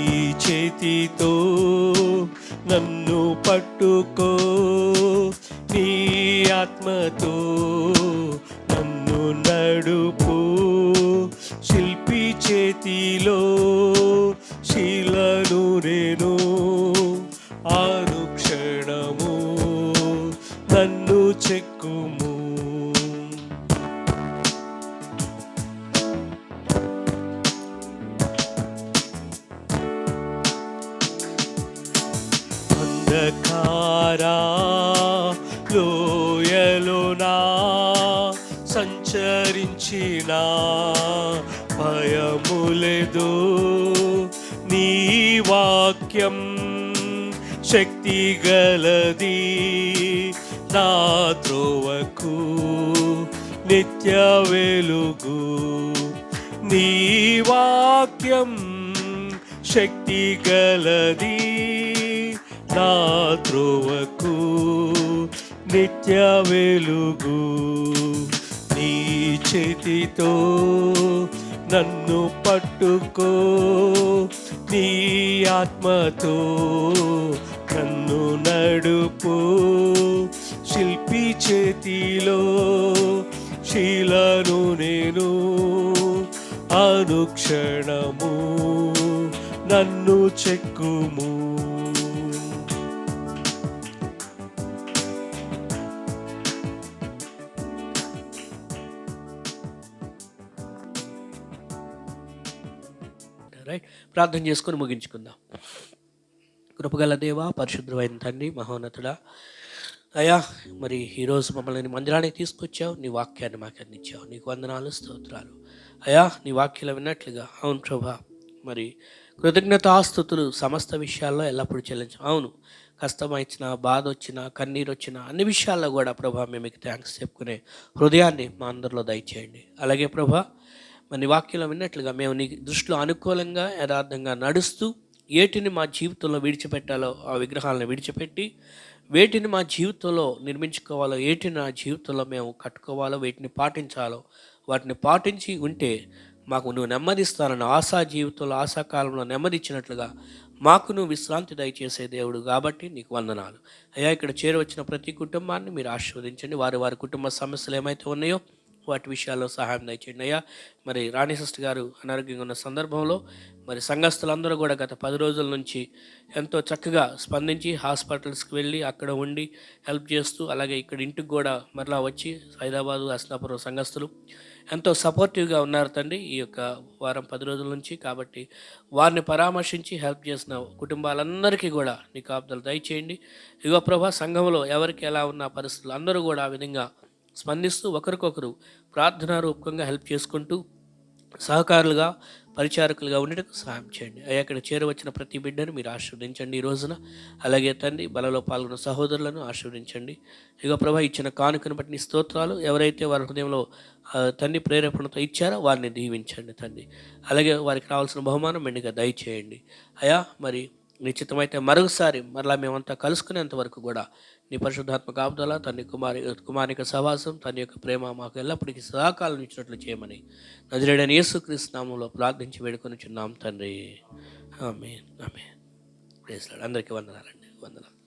చేతితో నన్ను పట్టుకో, నీ ఆత్మతో నన్ను నడుపు, శిల్పి చేతిలో శీలను నేను, అనుక్షణము నన్ను చెక్కుము. అంధకారా లోయలోనా సంచరించిన భయములేదు, నీ వాక్యం శక్తి గలది, నా త్రోవకు నిత్య వెలుగు, నీ వాక్యం శక్తి గలది, నా త్రోవకు నిత్య వెలుగు, నీ చేతితో నన్ను పట్టుకో, నీ ఆత్మతో నన్ను నడుపు, శిల్పి చేతిలో శీలను నేను, అనుక్షణము నన్ను చెక్కుము. ప్రార్థన చేసుకొని ముగించుకుందాం. కృపగల దేవా, పరిశుద్ధమైన తండ్రి, మహోన్నతుడా, అయ్యా, మరి ఈరోజు మమ్మల్ని మందిరానికి తీసుకొచ్చావు, నీ వాక్యాన్ని మాకు అందించావు, నీకు వందనాలు, స్తోత్రాలు. అయ్యా, నీ వాక్యాలు విన్నట్లుగా అవును ప్రభా, మరి కృతజ్ఞతాస్తుతులు సమస్త విషయాల్లో ఎల్లప్పుడూ చెల్లించాం. అవును, కష్టం వచ్చినా, బాధ వచ్చినా, కన్నీరు వచ్చినా, అన్ని విషయాల్లో కూడా ప్రభా మేము మీకు థ్యాంక్స్ చెప్పుకునే హృదయాన్ని మా అందరిలో దయచేయండి. అలాగే ప్రభా, మరి నీ వాక్యంలో విన్నట్లుగా మేము నీ దృష్టిలో అనుకూలంగా యథార్థంగా నడుస్తూ ఏటిని మా జీవితంలో విడిచిపెట్టాలో ఆ విగ్రహాలను విడిచిపెట్టి వేటిని మా జీవితంలో నిర్మించుకోవాలో ఏటిని నా జీవితంలో మేము కట్టుకోవాలో వేటిని పాటించాలో వాటిని పాటించి ఉంటే మాకు నువ్వు నెమ్మదిస్తానన్న ఆశా జీవితంలో ఆశాకాలంలో నెమ్మది ఇచ్చినట్లుగా మాకు నువ్వు విశ్రాంతి దయచేసే దేవుడు కాబట్టి నీకు వందనాలు. అయ్యా, ఇక్కడ చేరవచ్చిన ప్రతి కుటుంబాన్ని మీరు ఆశీర్వదించండి. వారి వారి కుటుంబ సమస్యలు ఏమైతే ఉన్నాయో వాటి విషయాల్లో సహాయం దయచేయండి అయ్యా. మరి రాణి సిస్టర్ గారు అనారోగ్యంగా ఉన్న సందర్భంలో మరి సంఘస్థులందరూ కూడా గత 10 రోజుల నుంచి ఎంతో చక్కగా స్పందించి హాస్పిటల్స్కి వెళ్ళి అక్కడ ఉండి హెల్ప్ చేస్తూ, అలాగే ఇక్కడ ఇంటికి కూడా మరలా వచ్చి హైదరాబాదు హస్నాపురం సంఘస్థులు ఎంతో సపోర్టివ్గా ఉన్నారు తండ్రి ఈ యొక్క వారం 10 రోజుల నుంచి. కాబట్టి వారిని పరామర్శించి హెల్ప్ చేసిన కుటుంబాలందరికీ కూడా నీ కాపుదలు దయచేయండి. ఇగో ప్రభా, సంఘంలో ఎవరికి ఎలా ఉన్న పరిస్థితులు అందరూ కూడా ఆ విధంగా స్పందిస్తూ ఒకరికొకరు ప్రార్థనారూపకంగా హెల్ప్ చేసుకుంటూ సహకారులుగా పరిచారకులుగా ఉండేటకు సహాయం చేయండి అయ్యా. ఇక్కడ చేరవచ్చిన ప్రతి బిడ్డను మీరు ఆశీర్వదించండి ఈ రోజున. అలాగే తండ్రి, బలలో పాల్గొన్న సహోదరులను ఆశీర్వదించండి. ఇక ప్రభా, ఇచ్చిన కానుకను బట్టి నీ స్తోత్రాలు. ఎవరైతే వారి హృదయంలో తండ్రి ప్రేరేపణతో ఇచ్చారో వారిని దీవించండి తండ్రి. అలాగే వారికి రావాల్సిన బహుమానం మెండుగా దయచేయండి అయ్యా. మరి నిశ్చితమైతే మరొకసారి మరలా మేమంతా కలుసుకునేంత వరకు కూడా నీ పరిశుద్ధాత్మ కాపుదల, తండ్రి కుమారిక సహవాసం, తన యొక్క ప్రేమ మాకు ఎల్లప్పటికీ సదాకాలం ఇచ్చినట్లు చేయమని నజరేయుడైన యేసుక్రీస్తు నామములో ప్రార్థించి వేడుకొనుచున్నాం తండ్రి. ఆమేన్, ఆమేన్. Praise Lord. అందరికీ వందనాలండి. వందనాలు.